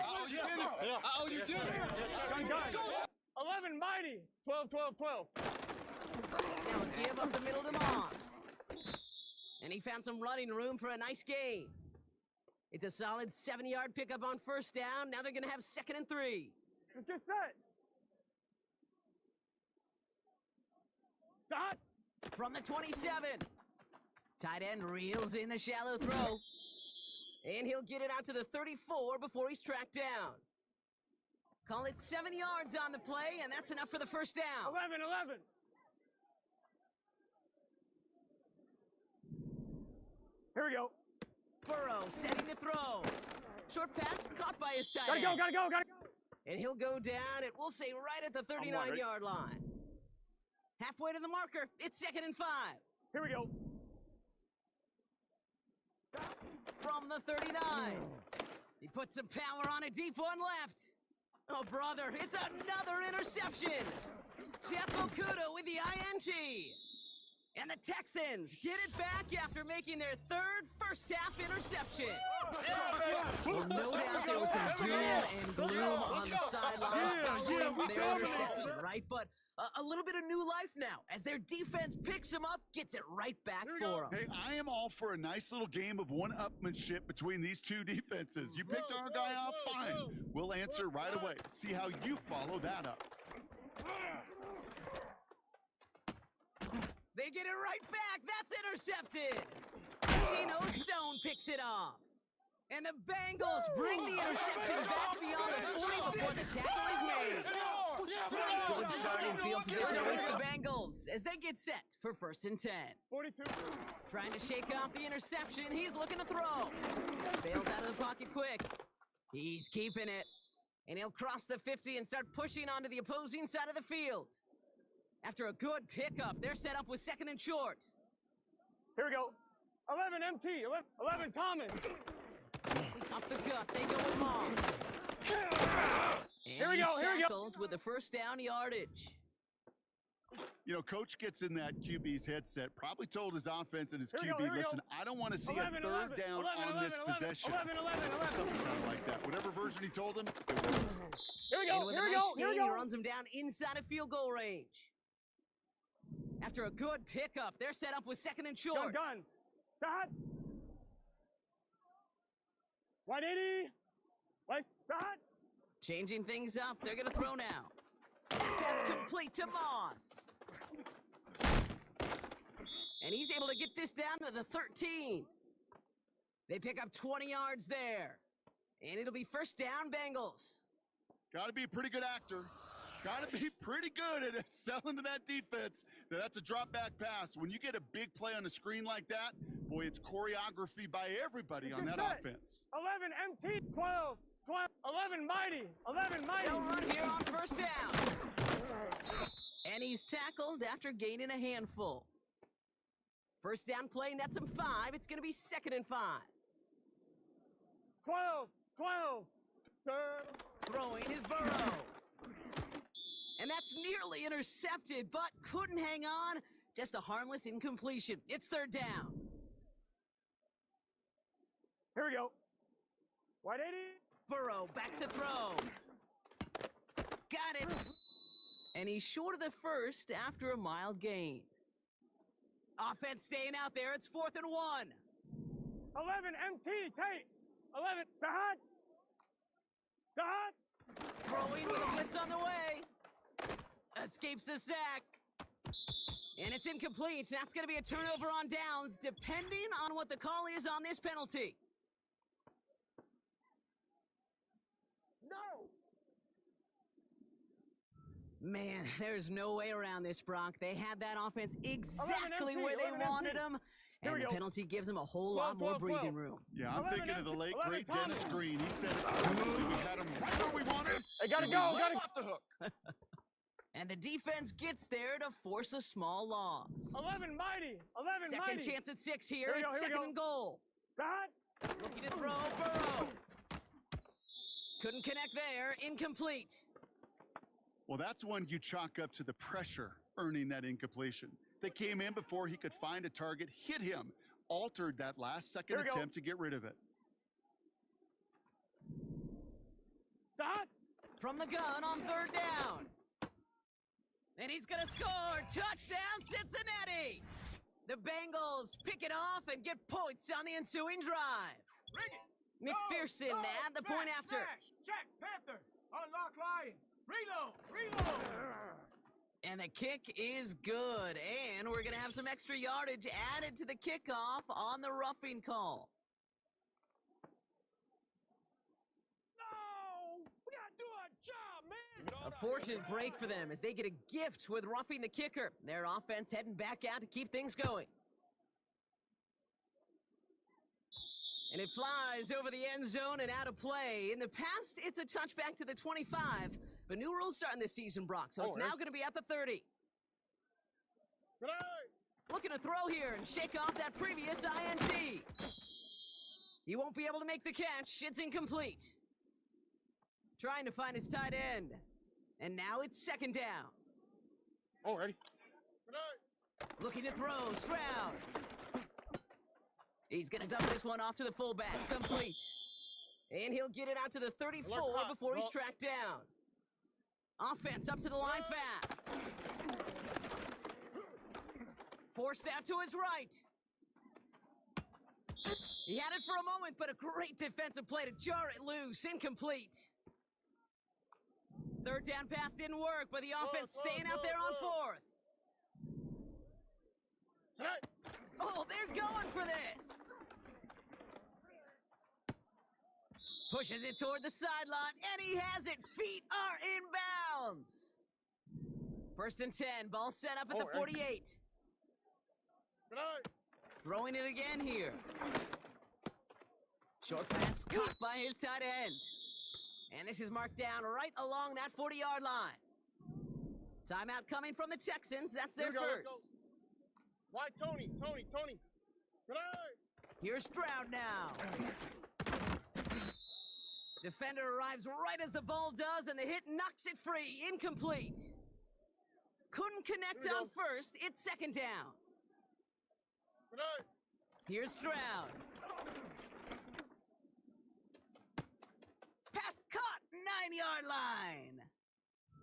Oh, you did it. 11 mighty. 12, 12, 12. Now give up the middle to Moss. And he found some running room for a nice gain. It's a solid 7-yard pickup on 1st down. Now they're going to have 2nd and 3. Let's get set. Dot. From the 27. Tight end reels in the shallow throw. And he'll get it out to the 34 before he's tracked down. Call it 7 yards on the play, and that's enough for the first down. 11. Here we go. Burrow setting to throw. Short pass caught by his tight end. Gotta go. And he'll go down, it will say right at the 39-yard line. Halfway to the marker, it's 2nd and 5. Here we go. From the 39. He puts some power on a deep one left. Oh, brother, it's another interception. Jeff Okuda with the INT. And the Texans get it back after making their 3rd first-half interception. Well, no doubt there was some doom and gloom on the sideline following their interception, right? But a little bit of new life now as their defense picks them up, gets it right back for them. Hey, I am all for a nice little game of one-upmanship between these two defenses. You picked our guy off, fine. We'll answer right away. See how you follow that up. They get it right back. That's intercepted. Geno Stone picks it off. And the Bengals bring the interception back beyond the 40 before the tackle is made. Good starting field position awaits the Bengals as they get set for 1st and 10. 42. Trying to shake off the interception. He's looking to throw. Bails out of the pocket quick. He's keeping it. And he'll cross the 50 and start pushing onto the opposing side of the field. After a good pickup, they're set up with 2nd and short. Here we go. 11 MT. 11 Thomas. Up the gut, they go with Long. Here we go. Tackled with the first down yardage. You know, coach gets in that QB's headset, probably told his offense and his QB, listen, I don't want to see 11, a 3rd down 11, on this possession. 11. Something kind of like that. Whatever version he told him, it worked. Here we go. And with a nice gain, he runs him down inside of field goal range. After a good pickup, they're set up with 2nd and short. Done. Start. 180. Wait, start. Changing things up, they're going to throw now. Pass complete to Moss. And he's able to get this down to the 13. They pick up 20 yards there. And it'll be 1st down, Bengals. Got to be a pretty good actor. Got to be pretty good at selling to that defense. That's a drop back pass. When you get a big play on the screen like that, boy, it's choreography by everybody on that offense. 11 MT. 12. 11 Mighty. 11 Mighty. They'll run here on 1st down. And he's tackled after gaining a handful. 1st down play nets him 5. It's going to be 2nd and 5. 12. Throwing is Burrow. And that's nearly intercepted, but couldn't hang on. Just a harmless incompletion. It's 3rd down. Here we go. 180. Burrow back to throw. Got it. And he's short of the 1st after a mild gain. Offense staying out there. It's 4th and 1. 11 MT. Tate. 11. Sahad. Throwing with a blitz on the way. Escapes the sack. And it's incomplete. That's going to be a turnover on downs, depending on what the call is on this penalty. No. Man, there's no way around this, Bronk. They had that offense exactly where they wanted them. And the penalty gives them a whole lot more breathing room. Yeah, I'm thinking of the late, great Dennis Green. He said we had him right where we wanted. They gotta go. Off the hook. And the defense gets there to force a small loss. 11 Mighty. 11 Second Mighty. chance at 6 here. It's 2nd and goal. Sahad. Looking to throw, Burrow. Couldn't connect there. Incomplete. Well, that's one you chalk up to the pressure earning that incompletion. They came in before he could find a target, hit him, altered that last second attempt to get rid of it. Sahad. From the gun on 3rd down. And he's going to score. Touchdown, Cincinnati. The Bengals pick it off and get points on the ensuing drive. McPherson at the point after. Check. Panther. Unlock line. Reload. And the kick is good. And we're going to have some extra yardage added to the kickoff on the roughing call. No! We gotta do our job, A fortunate break for them as they get a gift with roughing the kicker. Their offense heading back out to keep things going. And it flies over the end zone and out of play. In the past, it's a touchback to the 25, but new rules starting this season, Brock, so it's now going to be at the 30. Looking to throw here and shake off that previous INT. He won't be able to make the catch. It's incomplete. Trying to find his tight end. And now it's second down. Already. Looking to throw, Stroud. He's going to dump this one off to the fullback. Complete. And he'll get it out to the 34 before he's tracked down. Offense up to the line fast. Forced out to his right. He had it for a moment, but a great defensive play to jar it loose. Incomplete. Third down pass didn't work, but the offense staying out there on fourth. Oh, they're going for this. Pushes it toward the sideline, and he has it. Feet are in bounds. First and 10, ball set up at the 48. Throwing it again here. Short pass caught by his tight end. And this is marked down right along that 40-yard line. Timeout coming from the Texans. That's their first. Why, Tony? Here's Stroud now. Defender arrives right as the ball does, and the hit knocks it free. Incomplete. Couldn't connect on first. It's second down. Here's Stroud. Pass caught, 9-yard line.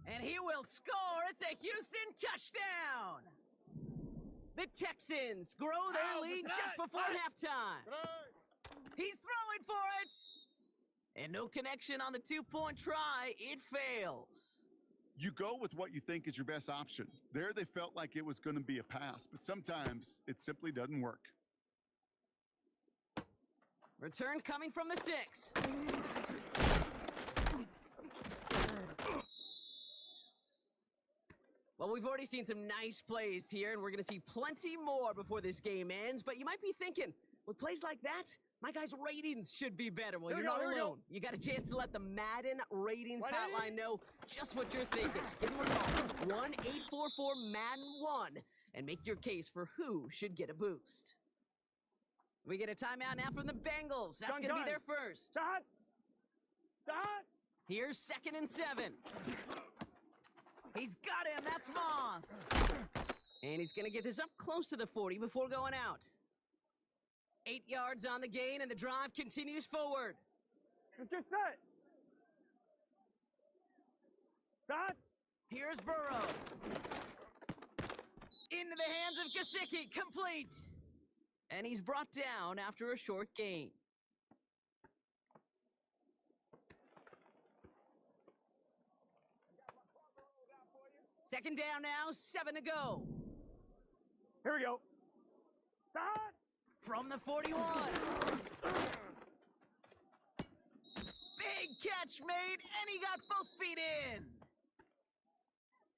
And he will score. It's a Houston touchdown. The Texans grow their lead just before halftime. He's throwing for it. And no connection on the two-point try. It fails. You go with what you think is your best option. There they felt like it was going to be a pass, but sometimes it simply doesn't work. Return coming from the 6. Well, we've already seen some nice plays here, and we're going to see plenty more before this game ends. But you might be thinking, with plays like that, my guys' ratings should be better. Well, you're not alone. You got a chance to let the Madden ratings hotline know just what you're thinking. Give them a call, 1-844-MADDEN-1, and make your case for who should get a boost. We get a timeout now from the Bengals. That's going to be their first. Here's 2nd and 7. He's got him. That's Moss. And he's going to get this up close to the 40 before going out. 8 yards on the gain, and the drive continues forward. Let's get set. Stop. Here's Burrow. Into the hands of Gesicki. Complete. And he's brought down after a short gain. Second down now, 7 to go. Here we go. Stop. From the 41. Big catch made, and he got both feet in.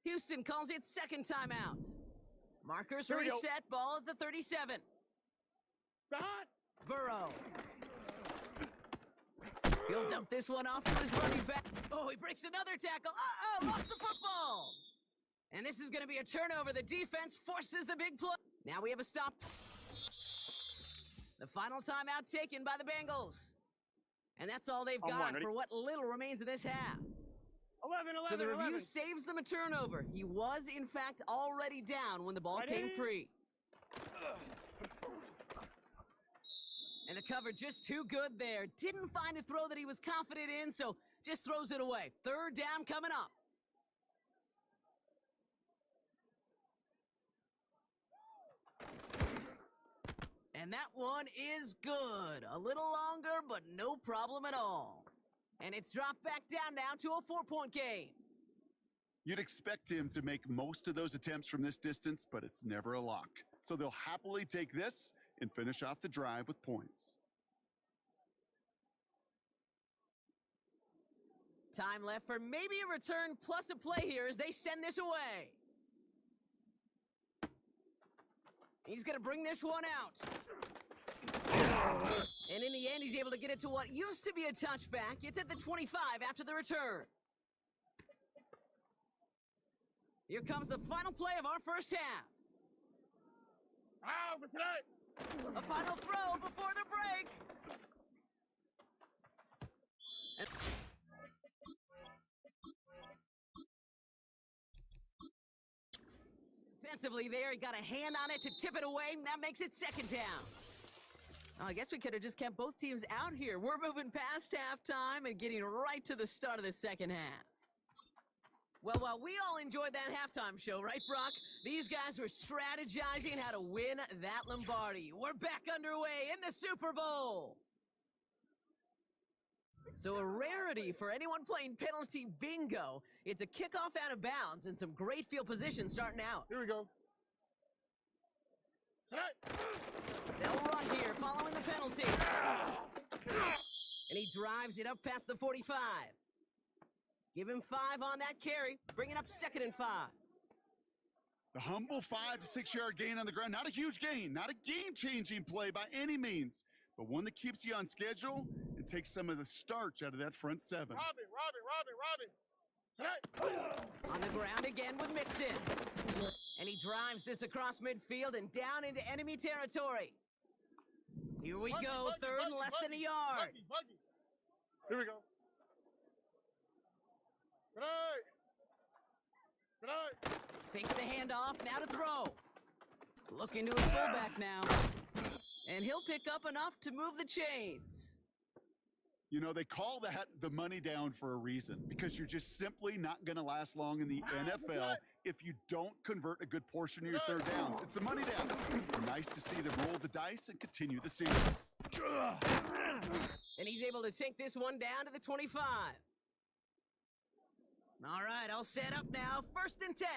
Houston calls it second timeout. Markers reset, ball at the 37. Stop. Burrow. He'll dump this one off to his running back. Oh, he breaks another tackle. Uh-oh, lost the football. And this is going to be a turnover. The defense forces the big play. Now we have a stop. The final timeout taken by the Bengals. And that's all they've got for what little remains of this half. 11. So the review saves them a turnover. He was, in fact, already down when the ball came free. And the cover just too good there. Didn't find a throw that he was confident in, so just throws it away. Third down coming up. And that one is good. A little longer, but no problem at all. And it's dropped back down now to a 4-point game. You'd expect him to make most of those attempts from this distance, but it's never a lock. So they'll happily take this and finish off the drive with points. Time left for maybe a return plus a play here as they send this away. He's going to bring this one out. And in the end, he's able to get it to what used to be a touchback. It's at the 25 after the return. Here comes the final play of our first half. A final throw before the break. Defensively there, he got a hand on it to tip it away. That makes it second down. Oh, I guess we could have just kept both teams out here. We're moving past halftime and getting right to the start of the second half. Well, while we all enjoyed that halftime show, right, Brock? These guys were strategizing how to win that Lombardi. We're back underway in the Super Bowl. So a rarity for anyone playing penalty bingo. It's a kickoff out of bounds and some great field position starting out. Here we go. They'll run here following the penalty. And he drives it up past the 45. Give him 5 on that carry, bring it up 2nd and 5. The humble 5 to 6 yard gain on the ground. Not a huge gain, not a game-changing play by any means, but one that keeps you on schedule and takes some of the starch out of that front 7. Robbie. On the ground again with Mixon. And he drives this across midfield and down into enemy territory. Here we go, third and less than a yard. Here we go. Good night. Fakes the handoff, now to throw. Looking to his fullback now. And he'll pick up enough to move the chains. You know, they call that the money down for a reason, because you're just simply not going to last long in the NFL if you don't convert a good portion of your third downs. It's the money down. Nice to see them roll the dice and continue the series. And he's able to take this one down to the 25. All right, all set up now. 1st and 10.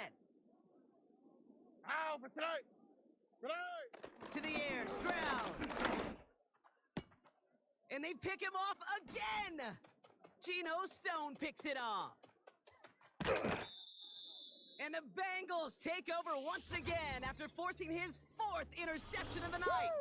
Ow, for tonight. Good night. To the air, Stroud. And they pick him off again. Geno Stone picks it off. And the Bengals take over once again after forcing his 4th interception of the night.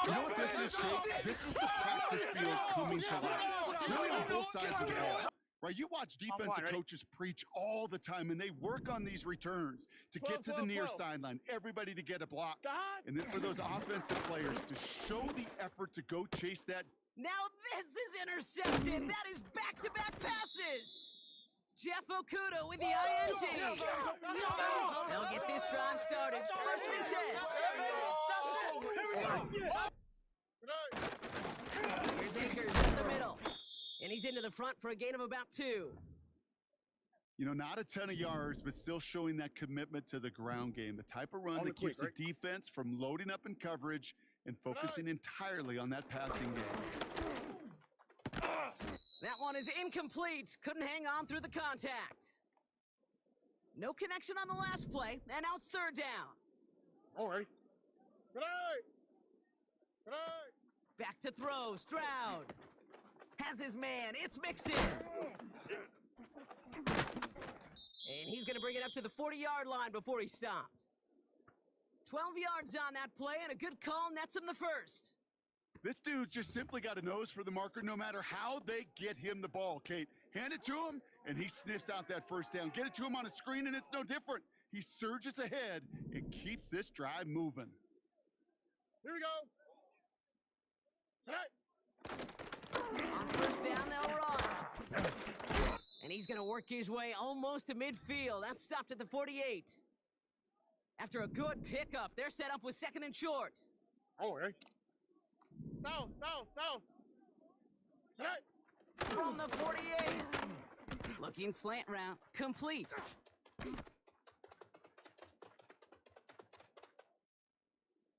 You know what this is, Kate? This is the practice field coming to life. Really on both sides of the ball. Right, you watch defensive coaches preach all the time, and they work on these returns to get to the near sideline, everybody to get a block. And then for those offensive players to show the effort to go chase that. Now this is intercepted. That is back-to-back passes. Jeff Okuda with the INT. They'll get this drive started. 1st and 10. Here's Akers up the middle. And he's into the front for a gain of about 2. You know, not a ton of yards, but still showing that commitment to the ground game. The type of run that keeps the defense from loading up in coverage and focusing entirely on that passing game. That one is incomplete. Couldn't hang on through the contact. No connection on the last play, and now it's 3rd down. All right. Good night. Good night. Back to throw, Stroud. Has his man, it's Mixon. And he's going to bring it up to the 40-yard line before he stops. 12 yards on that play, and a good call nets him the 1st. This dude's just simply got a nose for the marker no matter how they get him the ball, Kate. Hand it to him, and he sniffs out that 1st down. Get it to him on a screen, and it's no different. He surges ahead and keeps this drive moving. Here we go. Tonight. On 1st down, they'll run. And he's going to work his way almost to midfield. That's stopped at the 48. After a good pickup, they're set up with 2nd and short. All right. Down. Tonight. From the 48. Looking slant route. Complete.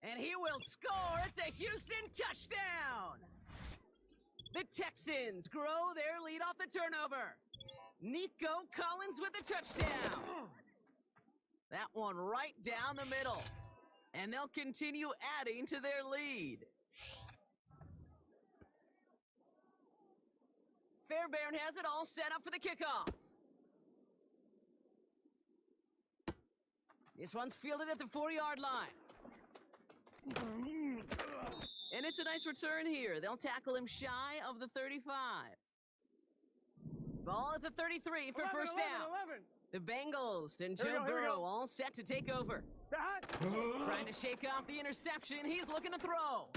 And he will score. It's a Houston touchdown. The Texans grow their lead off the turnover. Nico Collins with the touchdown. That one right down the middle. And they'll continue adding to their lead. Fairbairn has it all set up for the kickoff. This one's fielded at the 40-yard line. And it's a nice return here. They'll tackle him shy of the 35. Ball at the 33 for 11, first 11, down. 11. The Bengals and Here we Joe go, here we Burrow go. all set to take over. Trying to shake off the interception. He's looking to throw.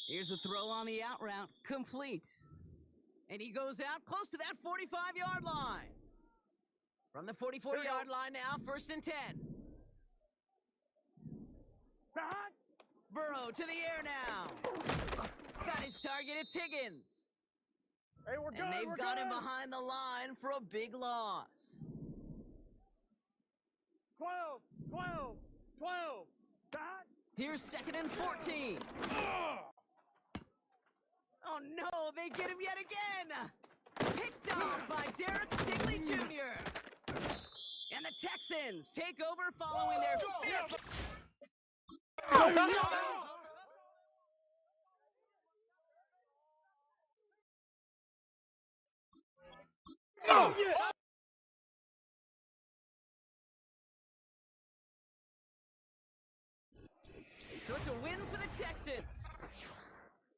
Here's the throw on the out route. Complete. And he goes out close to that 45-yard line. From the 44-yard line now, 1st and 10. Burrow to the air now. Got his target. It's Higgins. Hey, we're good. And they've we're got him good. behind the line for a big loss. 12, 12, 12. Here's 2nd and 14. Oh no, they get him yet again. Picked off by Derek Stingley Jr. And the Texans take over following their 5th. So it's a win for the Texans.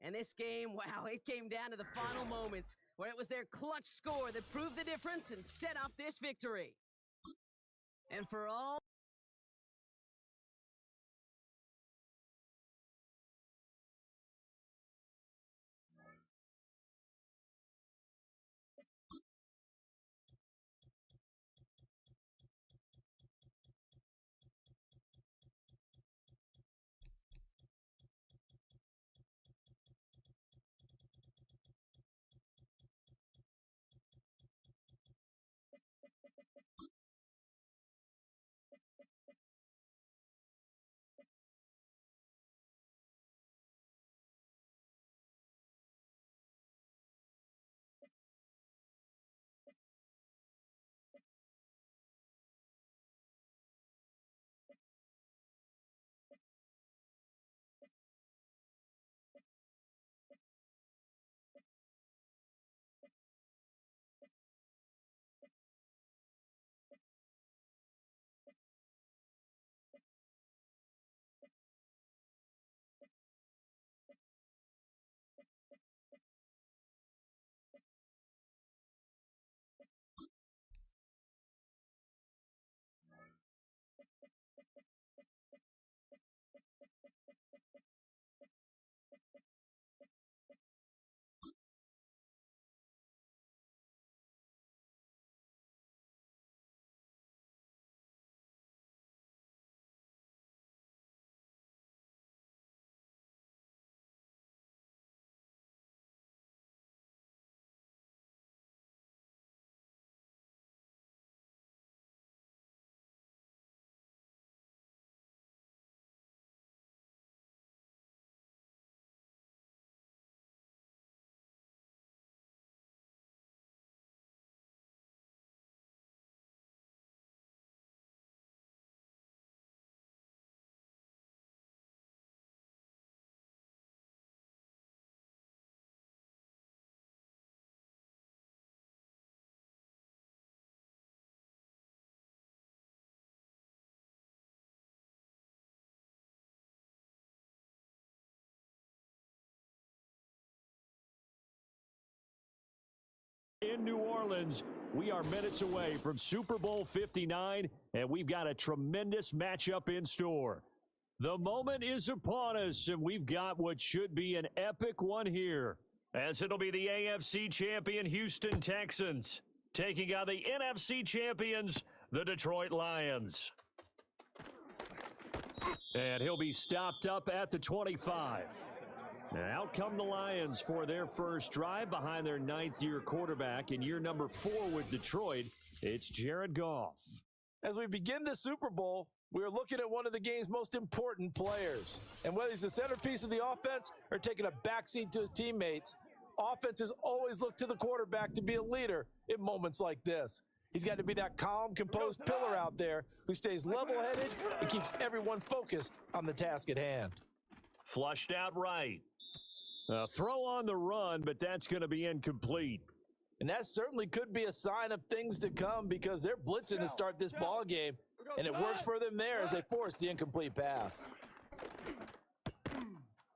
And this game, wow, it came down to the final moments where it was their clutch score that proved the difference and set up this victory. And for all in New Orleans, we are minutes away from Super Bowl 59, and we've got a tremendous matchup in store. The moment is upon us, and we've got what should be an epic one here, as it'll be the AFC champion Houston Texans taking on the NFC champions, the Detroit Lions. And he'll be stopped up at the 25. And out come the Lions for their first drive behind their 9th-year quarterback in year number 4 with Detroit. It's Jared Goff. As we begin the Super Bowl, we are looking at one of the game's most important players. And whether he's the centerpiece of the offense or taking a backseat to his teammates, offenses always look to the quarterback to be a leader in moments like this. He's got to be that calm, composed pillar out there who stays level-headed and keeps everyone focused on the task at hand. Flushed out right. A throw on the run, but that's going to be incomplete. And that certainly could be a sign of things to come because they're blitzing to start this ball game, and it works for them there as they force the incomplete pass.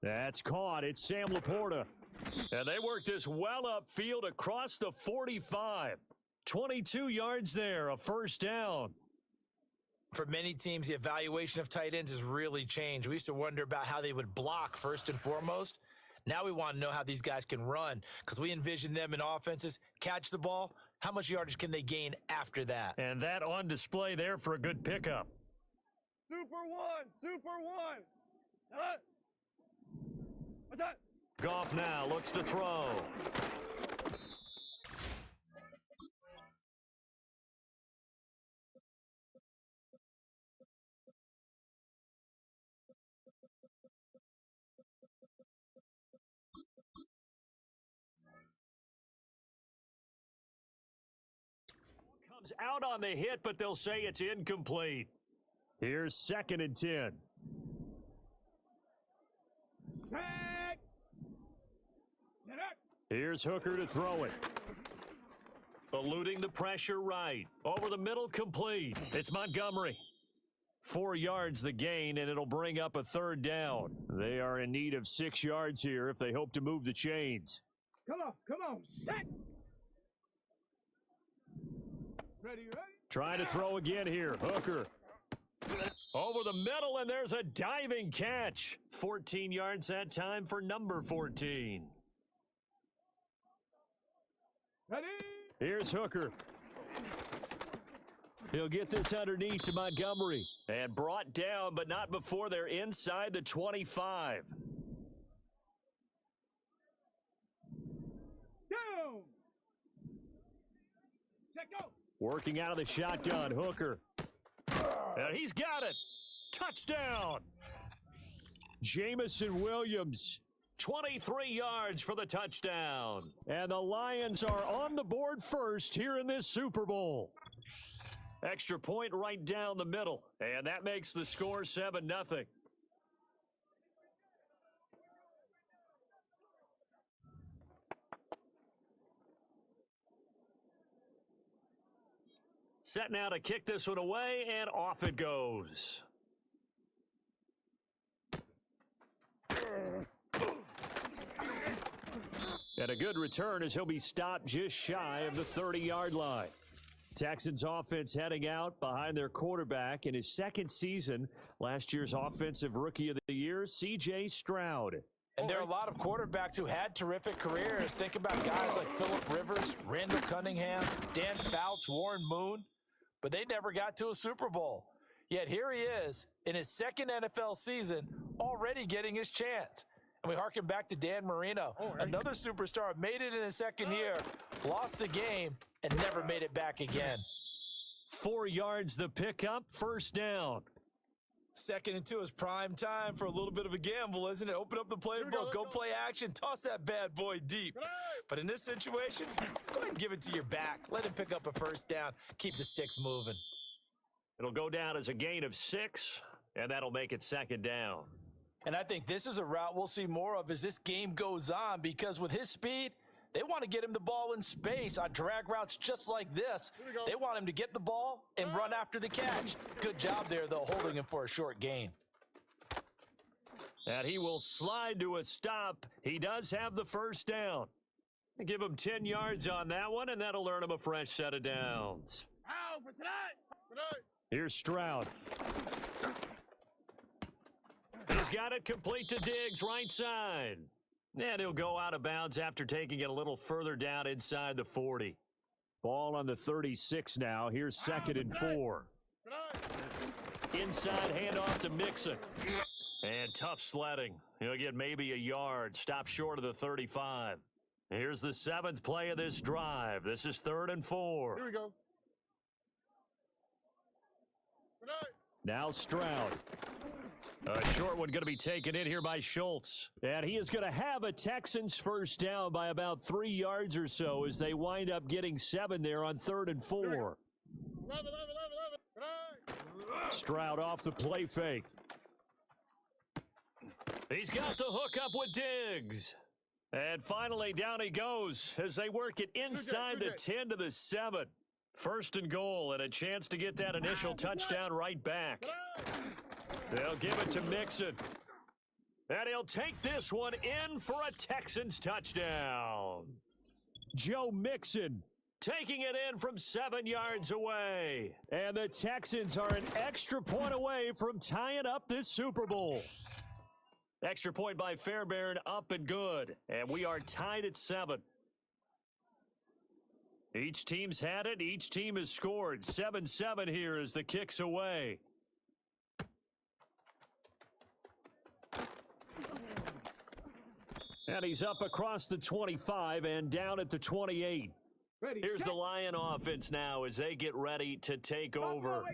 That's caught. It's Sam Laporta. And they work this well upfield across the 45. 22 yards there, a first down. For many teams, the evaluation of tight ends has really changed. We used to wonder about how they would block first and foremost. Now we want to know how these guys can run because we envision them in offenses, catch the ball. How much yardage can they gain after that? And that on display there for a good pickup. Super one, super one. What's that? Goff now looks to throw. Comes out on the hit, but they'll say it's incomplete. Here's 2nd and 10. Here's Hooker to throw it. Eluding the pressure right. Over the middle, complete. It's Montgomery. 4 yards the gain, and it'll bring up a 3rd down. They are in need of 6 yards here if they hope to move the chains. Come on. Set. Ready. Trying to throw again here. Hooker. Over the middle, and there's a diving catch. 14 yards that time for number 14. Ready. Here's Hooker. He'll get this underneath to Montgomery. And brought down, but not before they're inside the 25. Down. Check go. Working out of the shotgun, Hooker. And he's got it. Touchdown. Jamison Williams. 23 yards for the touchdown. And the Lions are on the board first here in this Super Bowl. Extra point right down the middle. And that makes the score 7-0. Set now to kick this one away, and off it goes. And a good return as he'll be stopped just shy of the 30-yard line. Texans offense heading out behind their quarterback in his 2nd season. Last year's Offensive Rookie of the Year, C.J. Stroud. And there are a lot of quarterbacks who had terrific careers. Think about guys like Phillip Rivers, Randall Cunningham, Dan Fouts, Warren Moon. But they never got to a Super Bowl. Yet here he is in his 2nd NFL season already getting his chance. And we harken back to Dan Marino, another superstar, made it in his 2nd year, lost the game, and never made it back again. 4 yards the pickup, first down. 2nd and 2 is prime time for a little bit of a gamble, isn't it? Open up the playbook, go play action, toss that bad boy deep. But in this situation, go ahead and give it to your back. Let him pick up a first down. Keep the sticks moving. It'll go down as a gain of 6, and that'll make it 2nd down. And I think this is a route we'll see more of as this game goes on because with his speed, they want to get him the ball in space on drag routes just like this. They want him to get the ball and run after the catch. Good job there, though, holding him for a short gain. And he will slide to a stop. He does have the first down. Give him 10 yards on that one, and that'll earn him a fresh set of downs. Here's Stroud. He's got it complete to Diggs, right side. And he'll go out of bounds after taking it a little further down inside the 40. Ball on the 36 now. Here's 2nd and 4. Inside handoff to Mixon. And tough sledding. He'll get maybe a yard. Stop short of the 35. Here's the 7th play of this drive. This is 3rd and 4. Here we go. Now Stroud. A short one going to be taken in here by Schultz. And he is going to have a Texans first down by about 3 yards or so as they wind up getting 7 there on 3rd and 4. Stroud off the play fake. He's got the hook up with Diggs. And finally, down he goes as they work it inside the 10 to the 7. First and goal, and a chance to get that initial touchdown right back. They'll give it to Mixon. And he'll take this one in for a Texans touchdown. Joe Mixon taking it in from 7 yards away. And the Texans are an extra point away from tying up this Super Bowl. Extra point by Fairbairn, up and good. And we are tied at 7. Each team's had it. Each team has scored. 7-7 here as the kick's away. And he's up across the 25 and down at the 28. Here's the Lion offense now as they get ready to take over.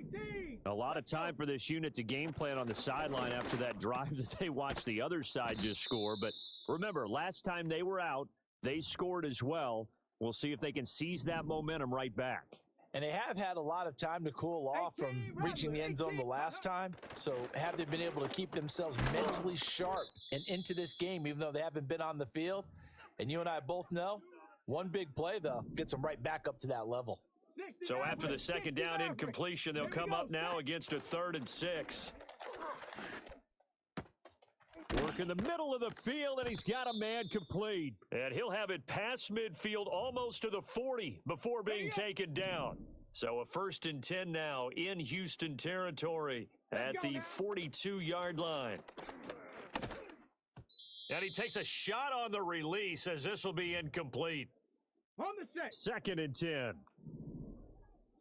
A lot of time for this unit to game plan on the sideline after that drive that they watched the other side just score. But remember, last time they were out, they scored as well. We'll see if they can seize that momentum right back. And they have had a lot of time to cool off from reaching the end zone the last time. So have they been able to keep themselves mentally sharp and into this game, even though they haven't been on the field? And you and I both know, one big play, though, gets them right back up to that level. So after the second down incompletion, they'll come up now against a 3rd and 6. Work in the middle of the field, and he's got a man complete. And he'll have it past midfield almost to the 40 before being taken down. So a 1st and 10 now in Houston territory at the 42-yard line. And he takes a shot on the release as this will be incomplete. On the set. 2nd and 10.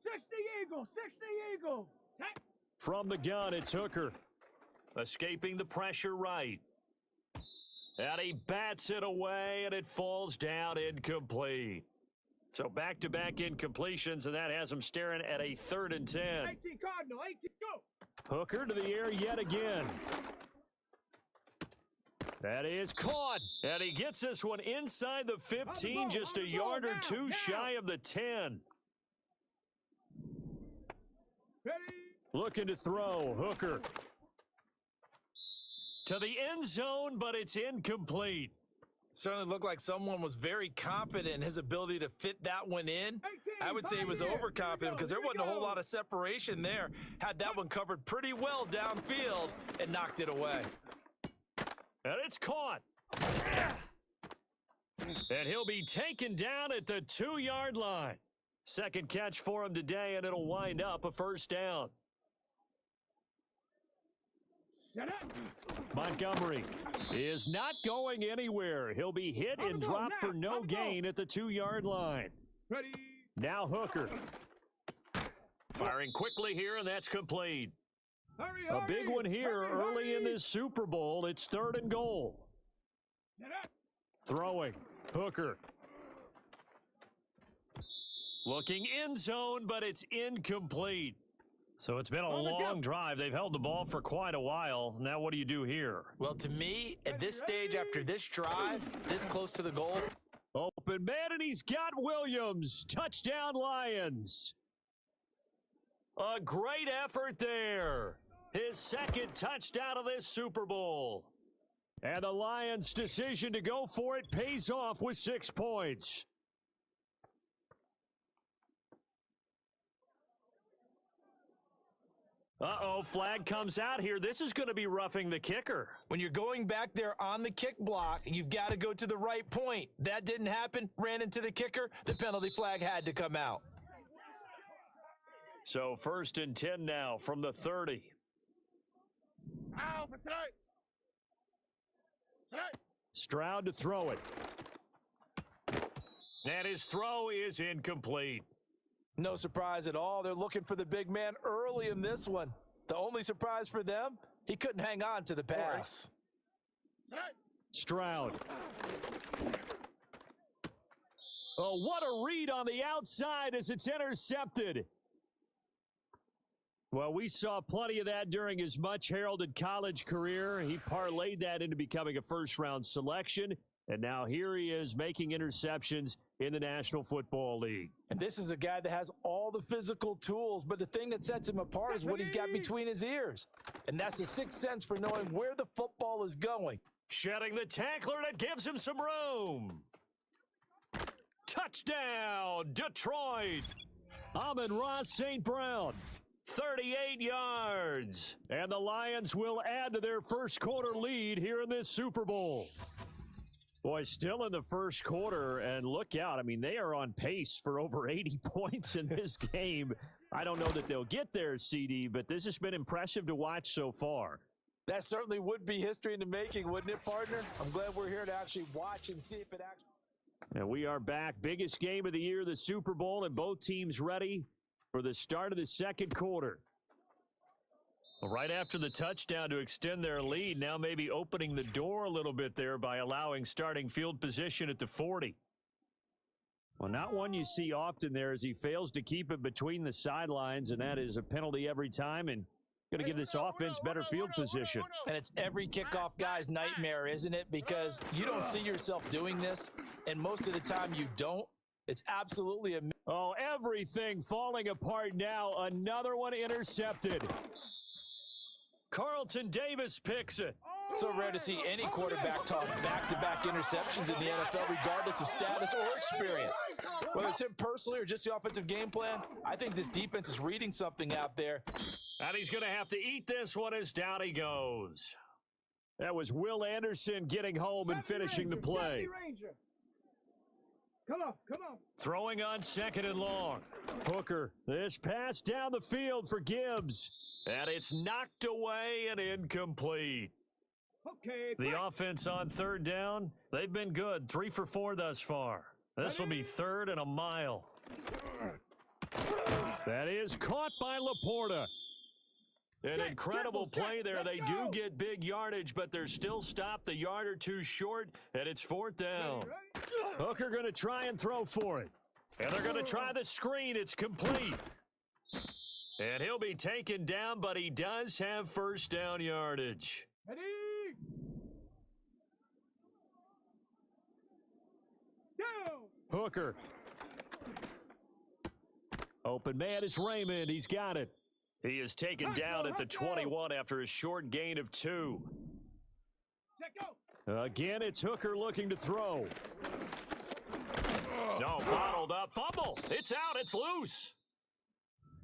60 Eagle, 60 Eagle. From the gun, it's Hooker. Escaping the pressure right. And he bats it away, and it falls down incomplete. So back-to-back incompletions, and that has him staring at a 3rd and 10. 18 Cardinal, 18, go. Hooker to the air yet again. That is caught. And he gets this one inside the 15, just a yard or two shy of the 10. Looking to throw, Hooker. To the end zone, but it's incomplete. Certainly looked like someone was very confident in his ability to fit that one in. I would say he was overconfident because there wasn't a whole lot of separation there. Had that one covered pretty well downfield and knocked it away. And it's caught. And he'll be taken down at the 2-yard line. Second catch for him today, and it'll wind up a 1st down. Montgomery is not going anywhere. He'll be hit and dropped for no gain at the 2-yard line. Ready. Now Hooker. Firing quickly here, and that's complete. Hurry, A big one here early in this Super Bowl. It's 3rd and goal. Throwing. Hooker. Looking end zone, but it's incomplete. So it's been a long drive. They've held the ball for quite a while. Now what do you do here? Well, to me, at this stage, after this drive, this close to the goal. Open man, and he's got Williams. Touchdown, Lions. A great effort there. His 2nd touchdown of this Super Bowl. And the Lions' decision to go for it pays off with 6 points. Uh-oh, flag comes out here. This is going to be roughing the kicker. When you're going back there on the kick block, you've got to go to the right point. That didn't happen. Ran into the kicker. The penalty flag had to come out. So 1st and 10 now from the 30. Ow, for tonight. Stroud to throw it. And his throw is incomplete. No surprise at all. They're looking for the big man early in this one. The only surprise for them, he couldn't hang on to the pass. Stroud. Oh, what a read on the outside as it's intercepted. Well, we saw plenty of that during his much-heralded college career. He parlayed that into becoming a first-round selection, and now here he is making interceptions in the National Football League. And this is a guy that has all the physical tools, but the thing that sets him apart is what he's got between his ears. And that's the 6th sense for knowing where the football is going. Shedding the tackler, and it gives him some room. Touchdown, Detroit. Amon-Ra St. Brown, 38 yards. And the Lions will add to their first quarter lead here in this Super Bowl. Boy, still in the first quarter, and look out. I mean, they are on pace for over 80 points in this game. I don't know that they'll get there, CD, but this has been impressive to watch so far. That certainly would be history in the making, wouldn't it, partner? I'm glad we're here to actually watch and see if it actually... And we are back. Biggest game of the year, the Super Bowl, and both teams ready for the start of the second quarter. Right after the touchdown to extend their lead, now maybe opening the door a little bit there by allowing starting field position at the 40. Well, not one you see often there as he fails to keep it between the sidelines, and that is a penalty every time and going to give this offense better field position. And it's every kickoff guy's nightmare, isn't it? Because you don't see yourself doing this, and most of the time you don't. It's absolutely amazing. Oh, everything falling apart now. Another one intercepted. Carlton Davis picks it. So rare to see any quarterback toss back-to-back interceptions in the NFL, regardless of status or experience. Whether it's him personally or just the offensive game plan, I think this defense is reading something out there. And he's going to have to eat this one as down he goes. That was Will Anderson getting home and finishing the play. Come on, come on. Throwing on second and long. Hooker, this pass down the field for Gibbs. And it's knocked away and incomplete. Okay. The offense on third down, they've been good. 3 for 4 thus far. This will be third and a mile. That is caught by Laporta. An incredible play there. They do get big yardage, but they're still stopped the yard or two short, and it's fourth down. Hooker going to try and throw for it. And they're going to try the screen. It's complete. And he'll be taken down, but he does have first down yardage. Ready? Go! Hooker. Open man is Raymond. He's got it. He is taken down at the 21 after a short gain of 2. Again, it's Hooker looking to throw. No, bottled up. Fumble. It's out. It's loose.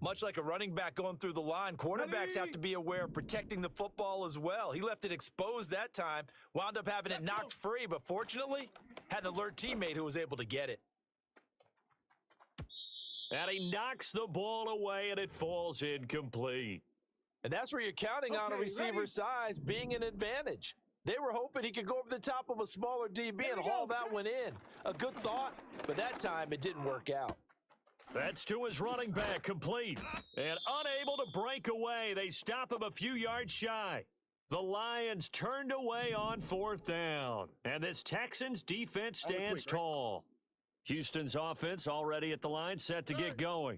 Much like a running back going through the line, quarterbacks have to be aware of protecting the football as well. He left it exposed that time, wound up having it knocked free, but fortunately, had an alert teammate who was able to get it. And he knocks the ball away, and it falls incomplete. And that's where you're counting on a receiver's size being an advantage. They were hoping he could go over the top of a smaller DB and haul that one in. A good thought, but that time it didn't work out. That's to his running back, complete. And unable to break away, they stop him a few yards shy. The Lions turned away on fourth down. And this Texans defense stands tall. Houston's offense already at the line, set to get going.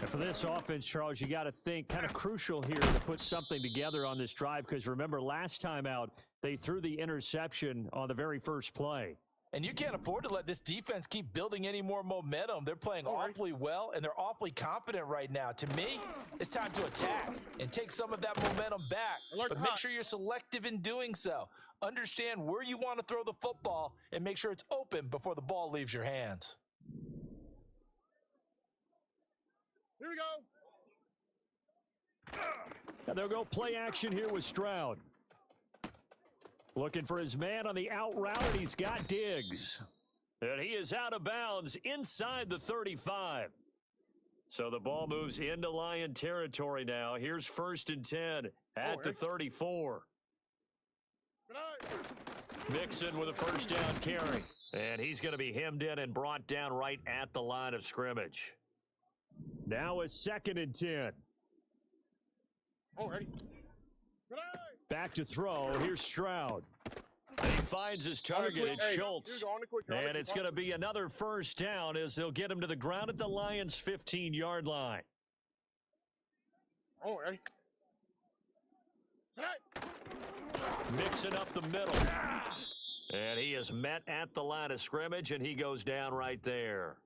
And for this offense, Charles, you got to think kind of crucial here to put something together on this drive, because remember, last time out, they threw the interception on the very first play. And you can't afford to let this defense keep building any more momentum. They're playing awfully well, and they're awfully confident right now. To me, it's time to attack and take some of that momentum back. But make sure you're selective in doing so. Understand where you want to throw the football and make sure it's open before the ball leaves your hands. Here we go. And they'll go play action here with Stroud. Looking for his man on the out route, and he's got Diggs. And he is out of bounds inside the 35. So the ball moves into Lion territory now. Here's 1st and 10 at the 34. Mixon with a first down carry. And he's going to be hemmed in and brought down right at the line of scrimmage. Now a 2nd and 10. Already. Back to throw. Here's Stroud. He finds his target. It's Schultz. And it's going to be another first down as they'll get him to the ground at the Lions' 15-yard line. Already. Mixing up the middle. And he is met at the line of scrimmage, and he goes down right there.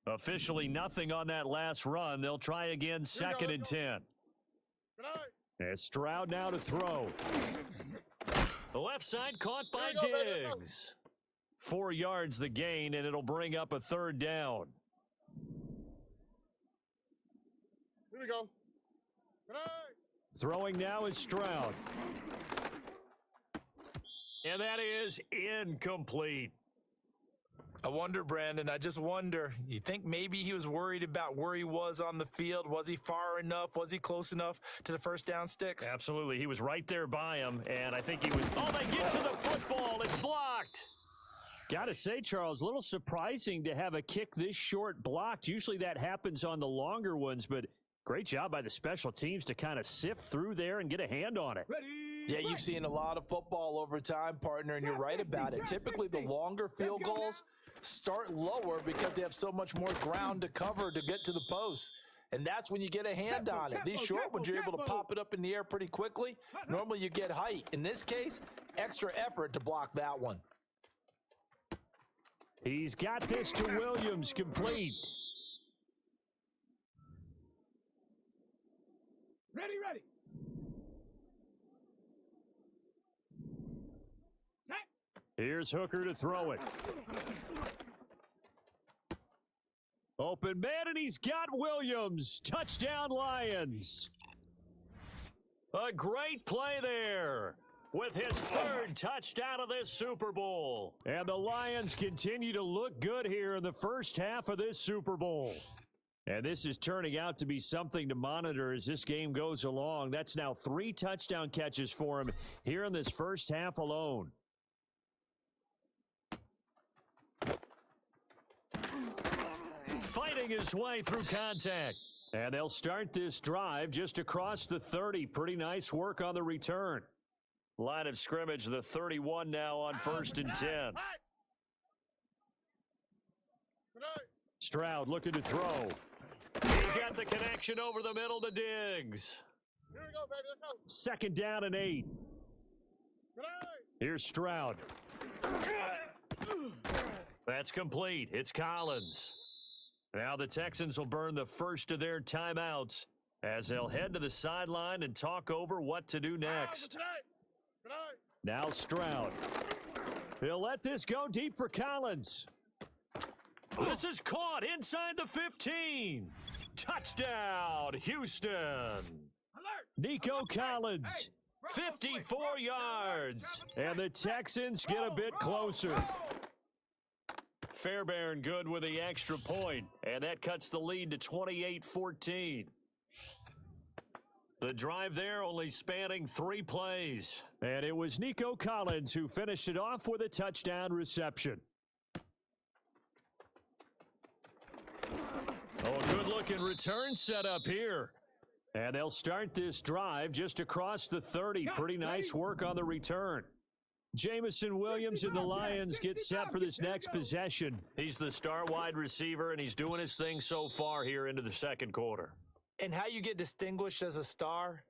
Officially nothing on that last run. They'll try again, 2nd and 10. And Stroud now to throw. The left side caught by Diggs. 4 yards the gain, and it'll bring up a third down. Here we go. Throwing now is Stroud. And that is incomplete. I wonder, Brandon, I just wonder, you think maybe he was worried about where he was on the field? Was he far enough? Was he close enough to the first down sticks? Absolutely. He was right there by him, and I think he was... Oh, they get to the football. It's blocked. Got to say, Charles, a little surprising to have a kick this short blocked. Usually that happens on the longer ones, but great job by the special teams to kind of sift through there and get a hand on it. Yeah, you've seen a lot of football over time, partner, and you're right about it. Typically, the longer field goals start lower because they have so much more ground to cover to get to the post. And that's when you get a hand on it. These short ones, you're able to pop it up in the air pretty quickly. Normally, you get height. In this case, extra effort to block that one. He's got this to Williams, complete. Ready. Here's Hooker to throw it. Open man, and he's got Williams. Touchdown, Lions. A great play there with his third touchdown of this Super Bowl. And the Lions continue to look good here in the first half of this Super Bowl. And this is turning out to be something to monitor as this game goes along. That's now 3 touchdown catches for him here in this first half alone. Fighting his way through contact. And they'll start this drive just across the 30. Pretty nice work on the return. Line of scrimmage, the 31 now on 1st and 10. Stroud looking to throw. He's got the connection over the middle to Diggs. Here we go, baby. Let's go. 2nd down and 8. Here's Stroud. That's complete. It's Collins. Now the Texans will burn the first of their timeouts as they'll head to the sideline and talk over what to do next. Now Stroud. He'll let this go deep for Collins. This is caught inside the 15. Touchdown, Houston. Nico Collins, 54 yards. And the Texans get a bit closer. Fairbairn good with the extra point, and that cuts the lead to 28-14. The drive there only spanning 3 plays. And it was Nico Collins who finished it off with a touchdown reception. Oh, a good-looking return setup here. And they'll start this drive just across the 30. Pretty nice work on the return. Jamison Williams and the Lions get set for this next possession. He's the star wide receiver, and he's doing his thing so far here into the second quarter. And how you get distinguished as a star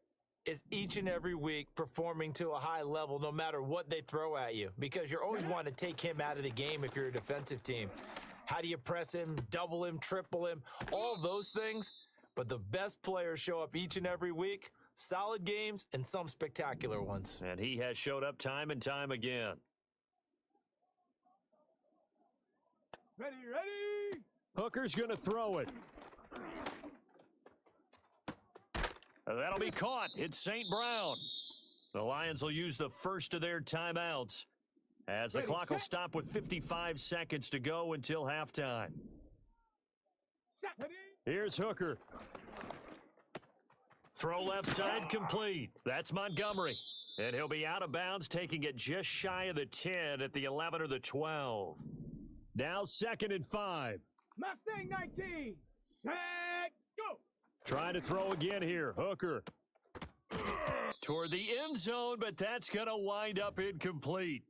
is each and every week performing to a high level no matter what they throw at you, because you're always wanting to take him out of the game if you're a defensive team. How do you press him, double him, triple him, all those things? But the best players show up each and every week. Solid games and some spectacular ones. And he has showed up time and time again. Ready. Hooker's going to throw it. That'll be caught. It's St. Brown. The Lions will use the first of their timeouts as the clock will stop with 55 seconds to go until halftime. Here's Hooker. Throw left side complete. That's Montgomery. And he'll be out of bounds, taking it just shy of the 10 at the 11 or the 12. Now 2nd and 5. Mustang 19. Set, go. Trying to throw again here. Hooker. Toward the end zone, but that's going to wind up incomplete.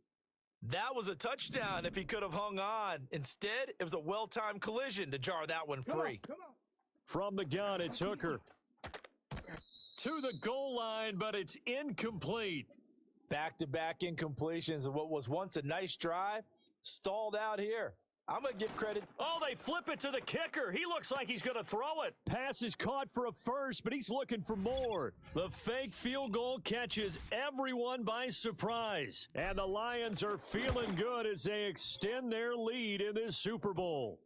That was a touchdown if he could have hung on. Instead, it was a well-timed collision to jar that one free. Come on. From the gun, it's Hooker. To the goal line, but it's incomplete. Back-to-back incompletions of what was once a nice drive, stalled out here. I'm going to give credit. Oh, they flip it to the kicker. He looks like he's going to throw it. Pass is caught for a first, but he's looking for more. The fake field goal catches everyone by surprise. And the Lions are feeling good as they extend their lead in this Super Bowl.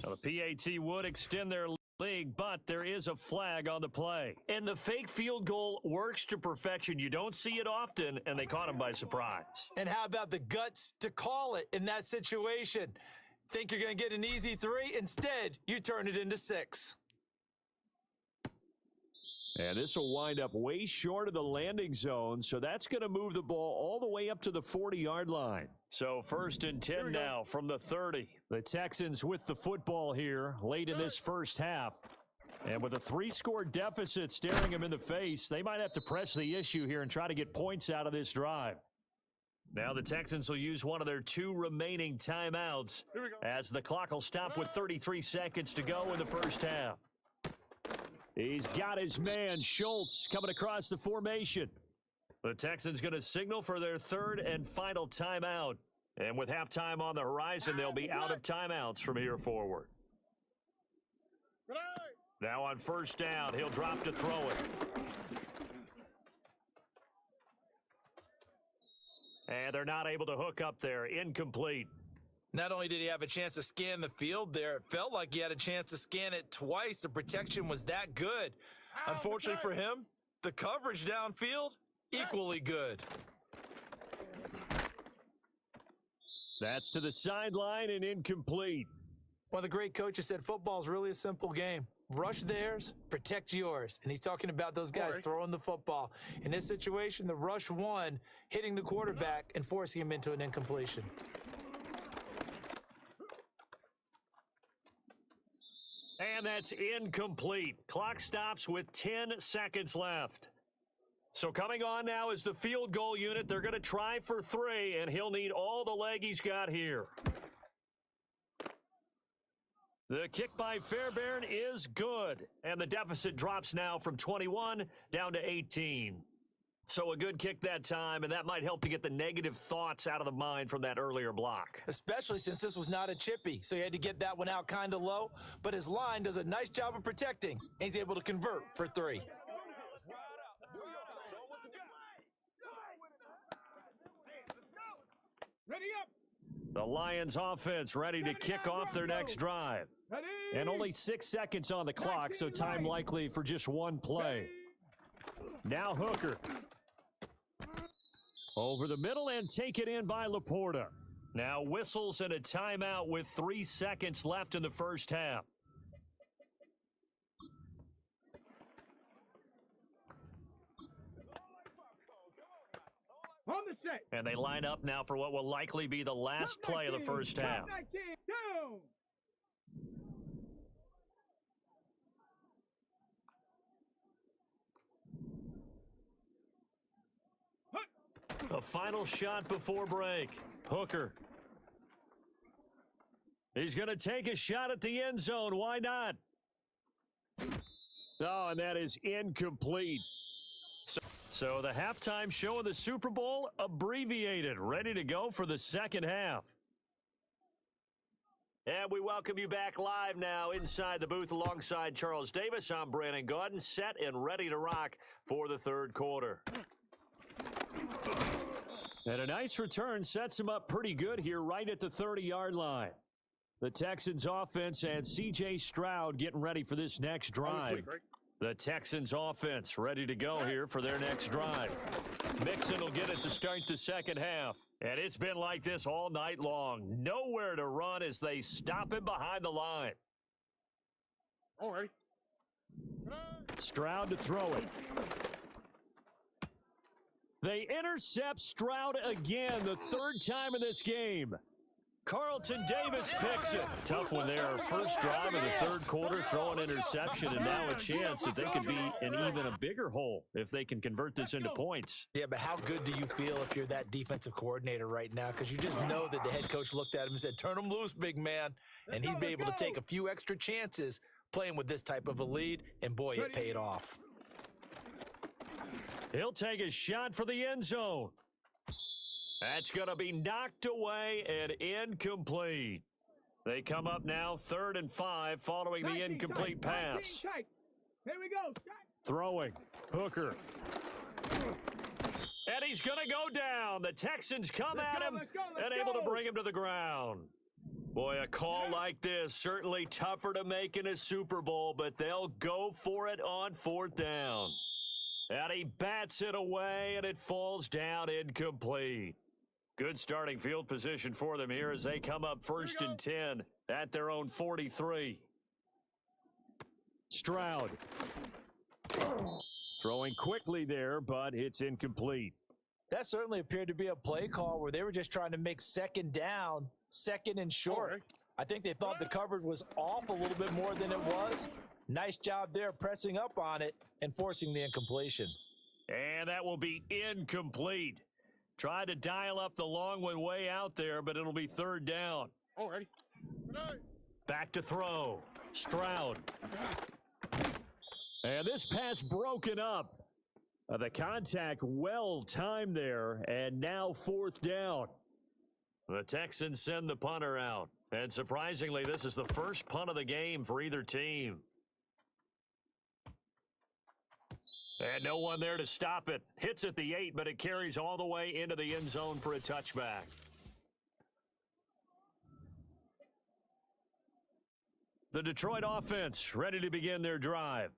Now, the PAT would extend their lead, but there is a flag on the play. And the fake field goal works to perfection. You don't see it often, and they caught him by surprise. And how about the guts to call it in that situation? Think you're going to get an easy 3? Instead, you turn it into 6. And this will wind up way short of the landing zone, so that's going to move the ball all the way up to the 40-yard line. So 1st and 10 now from the 30. The Texans with the football here late in this first half. And with a 3-score deficit staring them in the face, they might have to press the issue here and try to get points out of this drive. Now the Texans will use one of their 2 remaining timeouts as the clock will stop with 33 seconds to go in the first half. He's got his man, Schultz, coming across the formation. The Texans going to signal for their 3rd and final timeout. And with halftime on the horizon, they'll be out of timeouts from here forward. Now on 1st down, he'll drop to throw it. And they're not able to hook up there. Incomplete. Not only did he have a chance to scan the field there, it felt like he had a chance to scan it twice. The protection was that good. Unfortunately for him, the coverage downfield, equally good. That's to the sideline and incomplete. One of the great coaches said football is really a simple game. Rush theirs, protect yours. And he's talking about those guys throwing the football. In this situation, the rush won, hitting the quarterback and forcing him into an incompletion. And that's incomplete. Clock stops with 10 seconds left. So coming on now is the field goal unit. They're going to try for 3, and he'll need all the leg he's got here. The kick by Fairbairn is good, and the deficit drops now from 21 down to 18. So a good kick that time, and that might help to get the negative thoughts out of the mind from that earlier block. Especially since this was not a chippy, so he had to get that one out kind of low, but his line does a nice job of protecting, and he's able to convert for 3. Ready up. The Lions offense ready to kick off their next drive. And only 6 seconds on the clock, so time likely for just one play. Now Hooker. Over the middle and taken in by Laporta. Now whistles and a timeout with 3 seconds left in the first half. On the set. And they line up now for what will likely be the last play of the first half. Down. A final shot before break. Hooker. He's going to take a shot at the end zone. Why not? Oh, and that is incomplete. So the halftime show of the Super Bowl abbreviated, ready to go for the second half. And we welcome you back live now inside the booth alongside Charles Davis. I'm Brandon Gaudin, set and ready to rock for the third quarter. And a nice return sets him up pretty good here right at the 30-yard line. The Texans offense and C.J. Stroud getting ready for this next drive. The Texans offense ready to go here for their next drive. Mixon will get it to start the second half. And it's been like this all night long. Nowhere to run as they stop him behind the line. All right. Stroud to throw it. They intercept Stroud again, the 3rd time in this game. Carlton Davis picks it. Tough one there. First drive of the 3rd quarter, throw an interception, and now a chance that they could be in even a bigger hole if they can convert this into points. Yeah, but how good do you feel if you're that defensive coordinator right now? Because you just know that the head coach looked at him and said, turn him loose, big man. And he'd be able to take a few extra chances playing with this type of a lead, and boy, it paid off. He'll take a shot for the end zone. That's going to be knocked away and incomplete. They come up now 3rd and 5 following the incomplete pass. Here we go. Throwing. Hooker. And he's going to go down. The Texans come at him and able to bring him to the ground. Boy, a call like this, certainly tougher to make in a Super Bowl, but they'll go for it on 4th down. And he bats it away, and it falls down incomplete. Good starting field position for them here as they come up 1st and 10 at their own 43. Stroud. Throwing quickly there, but it's incomplete. That certainly appeared to be a play call where they were just trying to make 2nd down, 2nd and short. I think they thought the coverage was off a little bit more than it was. Nice job there pressing up on it and forcing the incompletion. And that will be incomplete. Tried to dial up the long one way out there, but it'll be 3rd down. Already. Back to throw. Stroud. And this pass broken up. The contact well timed there, and now 4th down. The Texans send the punter out. And surprisingly, this is the first punt of the game for either team. And no one there to stop it. Hits at the 8, but it carries all the way into the end zone for a touchback. The Detroit offense ready to begin their drive.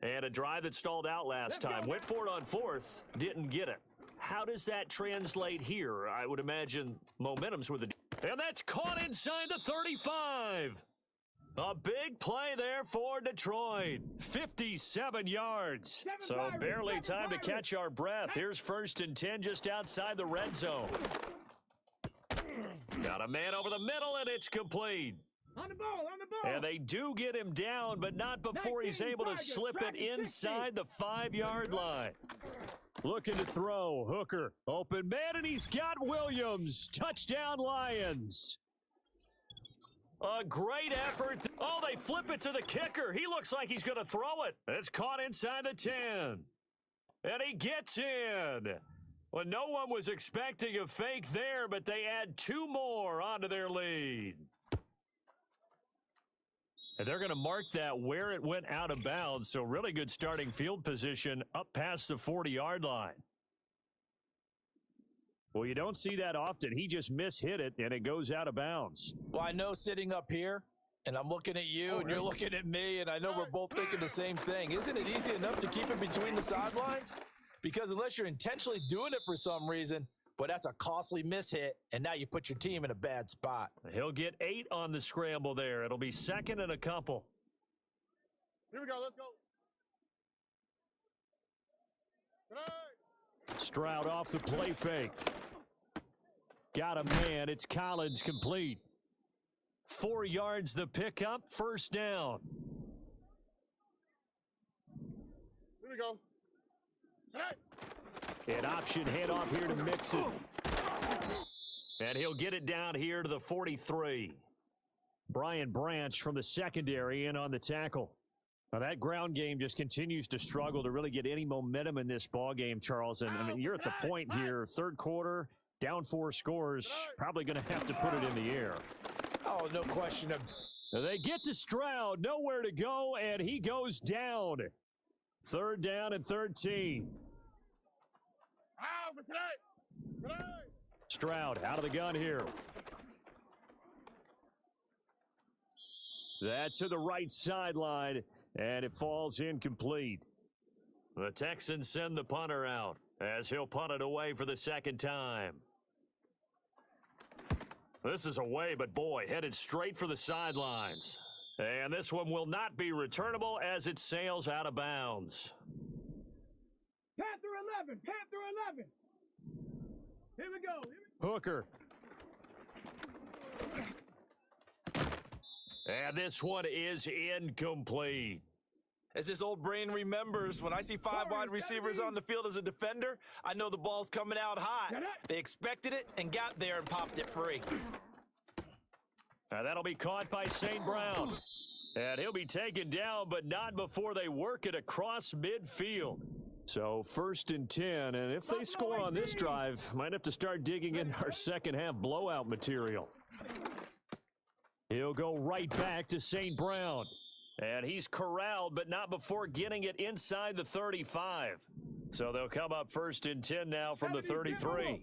And a drive that stalled out last time. Went for it on 4th, didn't get it. How does that translate here? I would imagine momentum's with the... And that's caught inside the 35. A big play there for Detroit. 57 yards. So barely time to catch our breath. Here's 1st and 10 just outside the red zone. Got a man over the middle, and it's complete. On the ball, on the ball. And they do get him down, but not before he's able to slip it inside the 5-yard line. Looking to throw. Hooker. Open man, and he's got Williams. Touchdown, Lions. A great effort. Oh, they flip it to the kicker. He looks like he's going to throw it. It's caught inside the 10. And he gets in. Well, no one was expecting a fake there, but they add 2 more onto their lead. And they're going to mark that where it went out of bounds. So really good starting field position up past the 40-yard line. Well, you don't see that often. He just mishit it, and it goes out of bounds. Well, I know sitting up here, and I'm looking at you, and you're looking at me, and I know we're both thinking the same thing. Isn't it easy enough to keep it between the sidelines? Because unless you're intentionally doing it for some reason, but that's a costly mishit, and now you put your team in a bad spot. He'll get 8 on the scramble there. It'll be 2nd and a couple. Here we go, let's go. Stroud off the play fake. Got a man. It's Collins complete. 4 yards the pickup. 1st down. Here we go. An option head off here to Mixon. And he'll get it down here to the 43. Brian Branch from the secondary in on the tackle. Now that ground game just continues to struggle to really get any momentum in this ball game, Charles. And I mean, you're at the point here, 3rd quarter, down 4 scores, probably going to have to put it in the air. Oh, no question. They get to Stroud, nowhere to go, and he goes down. 3rd down and 13. Stroud out of the gun here. That's to the right sideline, and it falls incomplete. The Texans send the punter out as he'll punt it away for the 2nd time. This is away, but boy, headed straight for the sidelines. And this one will not be returnable as it sails out of bounds. Panther 11, Panther 11. Here we go. Hooker. And this one is incomplete. As this old brain remembers, when I see 5 wide receivers on the field as a defender, I know the ball's coming out hot. They expected it and got there and popped it free. Now that'll be caught by St. Brown. And he'll be taken down, but not before they work it across midfield. So 1st and 10, and if they score on this drive, might have to start digging in our second half blowout material. He'll go right back to St. Brown. And he's corralled, but not before getting it inside the 35. So they'll come up 1st and 10 now from the 33.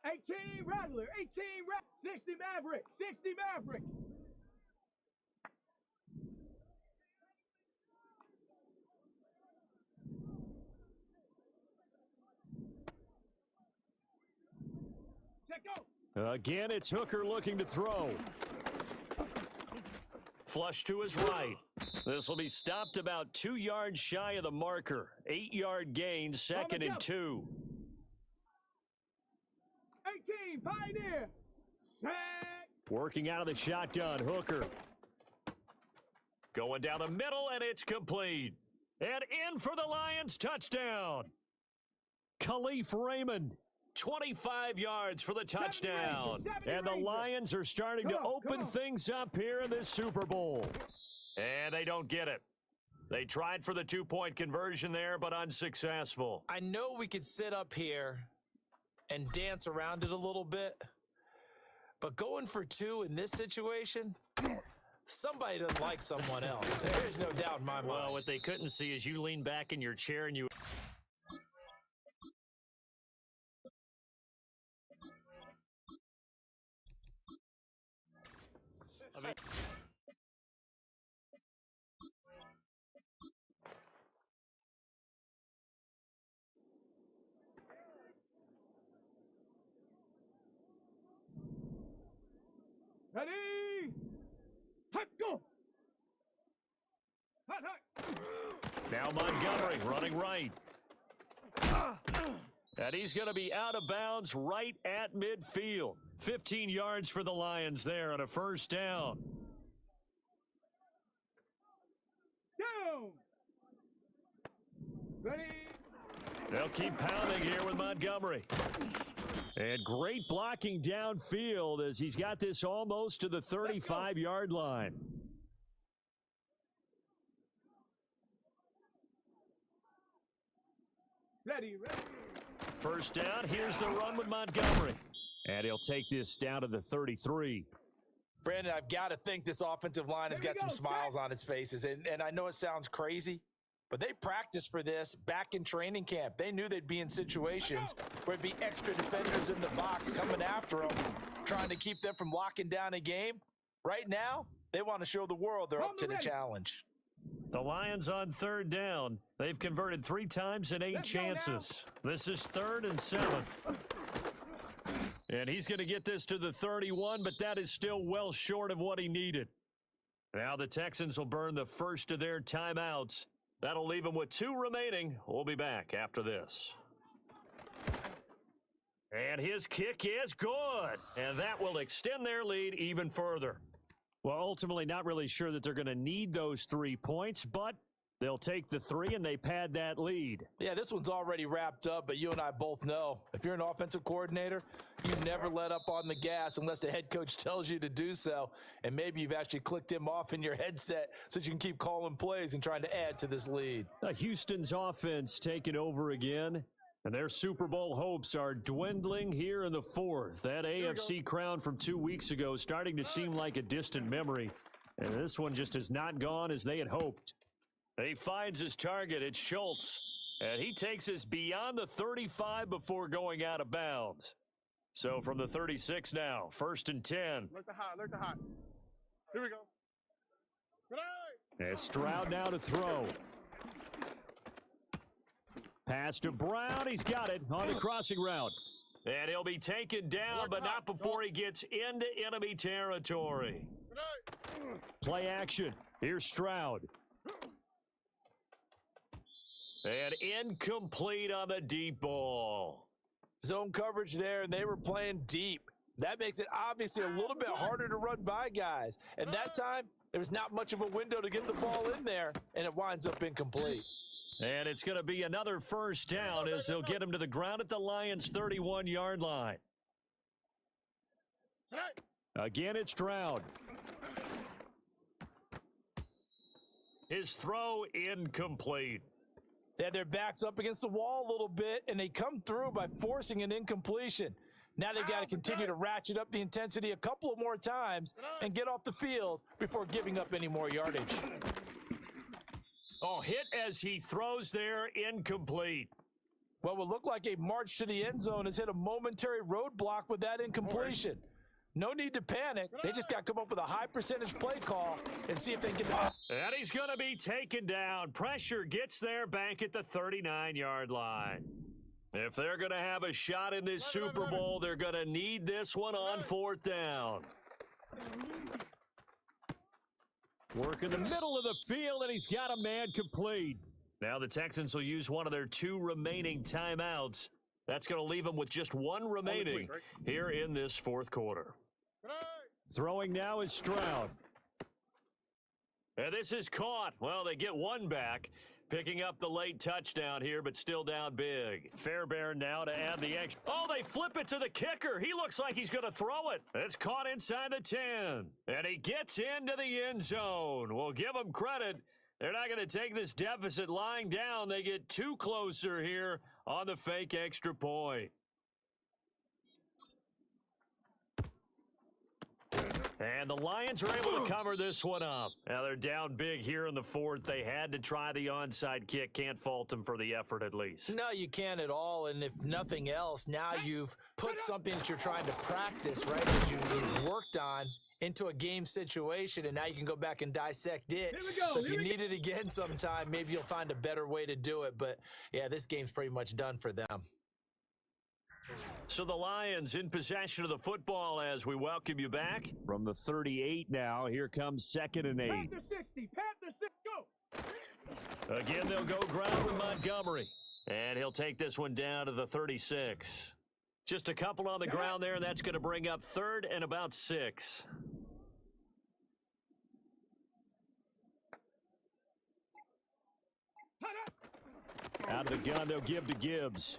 18 Rattler, 60 Maverick, 60 Maverick. Again, it's Hooker looking to throw. Flush to his right. This will be stopped about 2 yards shy of the marker. 8-yard gain, 2nd and 2. 18, Pioneer. Set. Working out of the shotgun, Hooker. Going down the middle, and it's complete. And in for the Lions, touchdown. Khalif Raymond. 25 yards for the touchdown. And the Lions are starting to open things up here in this Super Bowl. And they don't get it. They tried for the 2-point conversion there, but unsuccessful. I know we could sit up here and dance around it a little bit, but going for 2 in this situation, somebody doesn't like someone else. There's no doubt in my mind. Well, what they couldn't see is you lean back in your chair and you... Ready? Hot, go! Hot, hot. Now Montgomery running right. And he's going to be out of bounds right at midfield. 15 yards for the Lions there on a 1st down. Down. Ready? They'll keep pounding here with Montgomery. And great blocking downfield as he's got this almost to the 35-yard line. Ready. 1st down, here's the run with Montgomery. And he'll take this down to the 33. Brandon, I've got to think this offensive line has got some smiles on its faces. And I know it sounds crazy, but they practiced for this back in training camp. They knew they'd be in situations where it'd be extra defenders in the box coming after them, trying to keep them from locking down a game. Right now, they want to show the world they're up to the challenge. The Lions on 3rd down. They've converted 3 times in 8 chances. This is 3rd and 7. And he's going to get this to the 31, but that is still well short of what he needed. Now the Texans will burn the first of their timeouts. That'll leave them with 2 remaining. We'll be back after this. And his kick is good. And that will extend their lead even further. Well, ultimately, not really sure that they're going to need those 3 points, but they'll take the 3 and they pad that lead. Yeah, this one's already wrapped up, but you and I both know if you're an offensive coordinator, you never let up on the gas unless the head coach tells you to do so. And maybe you've actually clicked him off in your headset so you can keep calling plays and trying to add to this lead. Houston's offense taking over again. And their Super Bowl hopes are dwindling here in the 4th. That AFC crown from 2 weeks ago starting to seem like a distant memory. And this one just has not gone as they had hoped. He finds his target. It's Schultz. And he takes us beyond the 35 before going out of bounds. So from the 36 now, 1st and 10. Look the hot. Here we go. And Stroud now to throw. Pass to Brown. He's got it on the crossing route. And he'll be taken down, but not before he gets into enemy territory. Play action. Here's Stroud. And incomplete on the deep ball. Zone coverage there, and they were playing deep. That makes it obviously a little bit harder to run by guys. And that time, there was not much of a window to get the ball in there, and it winds up incomplete. And it's going to be another 1st down as they'll get him to the ground at the Lions' 31-yard line. Again, it's Stroud. His throw incomplete. They had their backs up against the wall a little bit, and they come through by forcing an incompletion. Now they've got to continue to ratchet up the intensity a couple of more times and get off the field before giving up any more yardage. Oh, hit as he throws there, incomplete. What would look like a march to the end zone has hit a momentary roadblock with that incompletion. No need to panic. They just got to come up with a high percentage play call and see if they can get that. And he's going to be taken down. Pressure gets there back at the 39-yard line. If they're going to have a shot in this Super Bowl, they're going to need this one on 4th down. Work in the middle of the field, and he's got a man complete. Now the Texans will use one of their 2 remaining timeouts. That's going to leave them with just 1 remaining here in this 4th quarter. Throwing now is Stroud. And this is caught. Well, they get 1 back. Picking up the late touchdown here, but still down big. Fairbairn now to add the extra. Oh, they flip it to the kicker. He looks like he's going to throw it. It's caught inside the 10. And he gets into the end zone. We'll give him credit. They're not going to take this deficit lying down. They get 2 closer here on the fake extra point. And the Lions are able to cover this one up. Now they're down big here in the 4th. They had to try the onside kick. Can't fault them for the effort at least. No, you can't at all. And if nothing else, now you've put something that you're trying to practice, right, that you've worked on into a game situation, and now you can go back and dissect it. So if you need it again sometime, maybe you'll find a better way to do it. But, yeah, this game's pretty much done for them. So the Lions in possession of the football as we welcome you back. From the 38 now, here comes 2nd and 8. Panther 60, Panther 6, go! Again, they'll go ground with Montgomery. And he'll take this one down to the 36. Just a couple on the ground there, and that's going to bring up 3rd and about 6. Out of the gun, they'll give to Gibbs.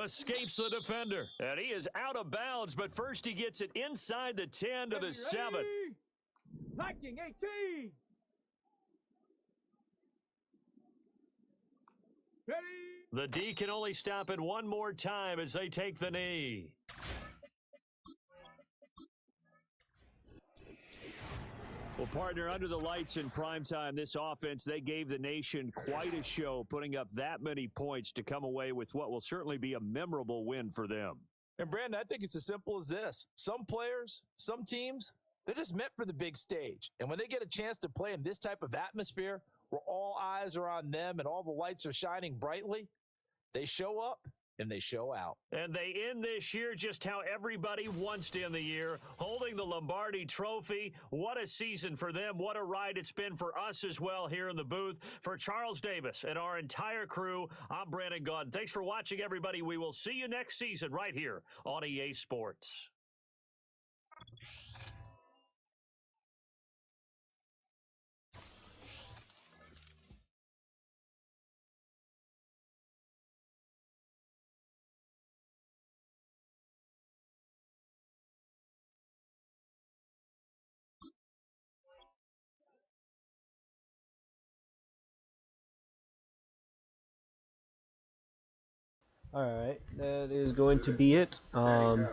Escapes the defender. And he is out of bounds, but first he gets it inside the 10 to the 7. Viking 18. Ready. The D can only stop it 1 more time as they take the knee. Well, partner, under the lights in primetime, this offense, they gave the nation quite a show, putting up that many points to come away with what will certainly be a memorable win for them. And, Brandon, I think it's as simple as this. Some players, some teams, they're just meant for the big stage. And when they get a chance to play in this type of atmosphere where all eyes are on them and all the lights are shining brightly, they show up and they show out. And they end this year just how everybody wants to end the year, holding the Lombardi Trophy. What a season for them. What a ride it's been for us as well here in the booth. For Charles Davis and our entire crew, I'm Brandon Gaudin. Thanks for watching, everybody. We will see you next season right here on EA Sports. Alright, that is going to be it. The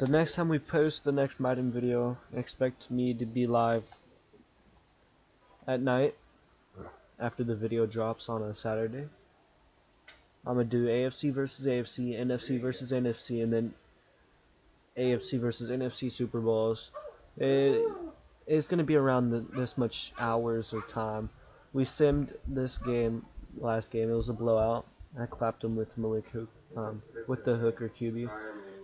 next time we post the next Madden video, expect me to be live at night after the video drops on a Saturday. I'm going to do AFC versus AFC, NFC versus NFC, and then AFC versus NFC Super Bowls. It's going to be around this much hours of time. We simmed this game, last game, it was a blowout. I clapped him with Malik Hook, with the hooker QB.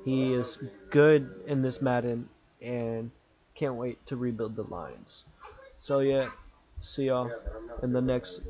He is good in this Madden, and can't wait to rebuild the Lions. So yeah, see y'all in the next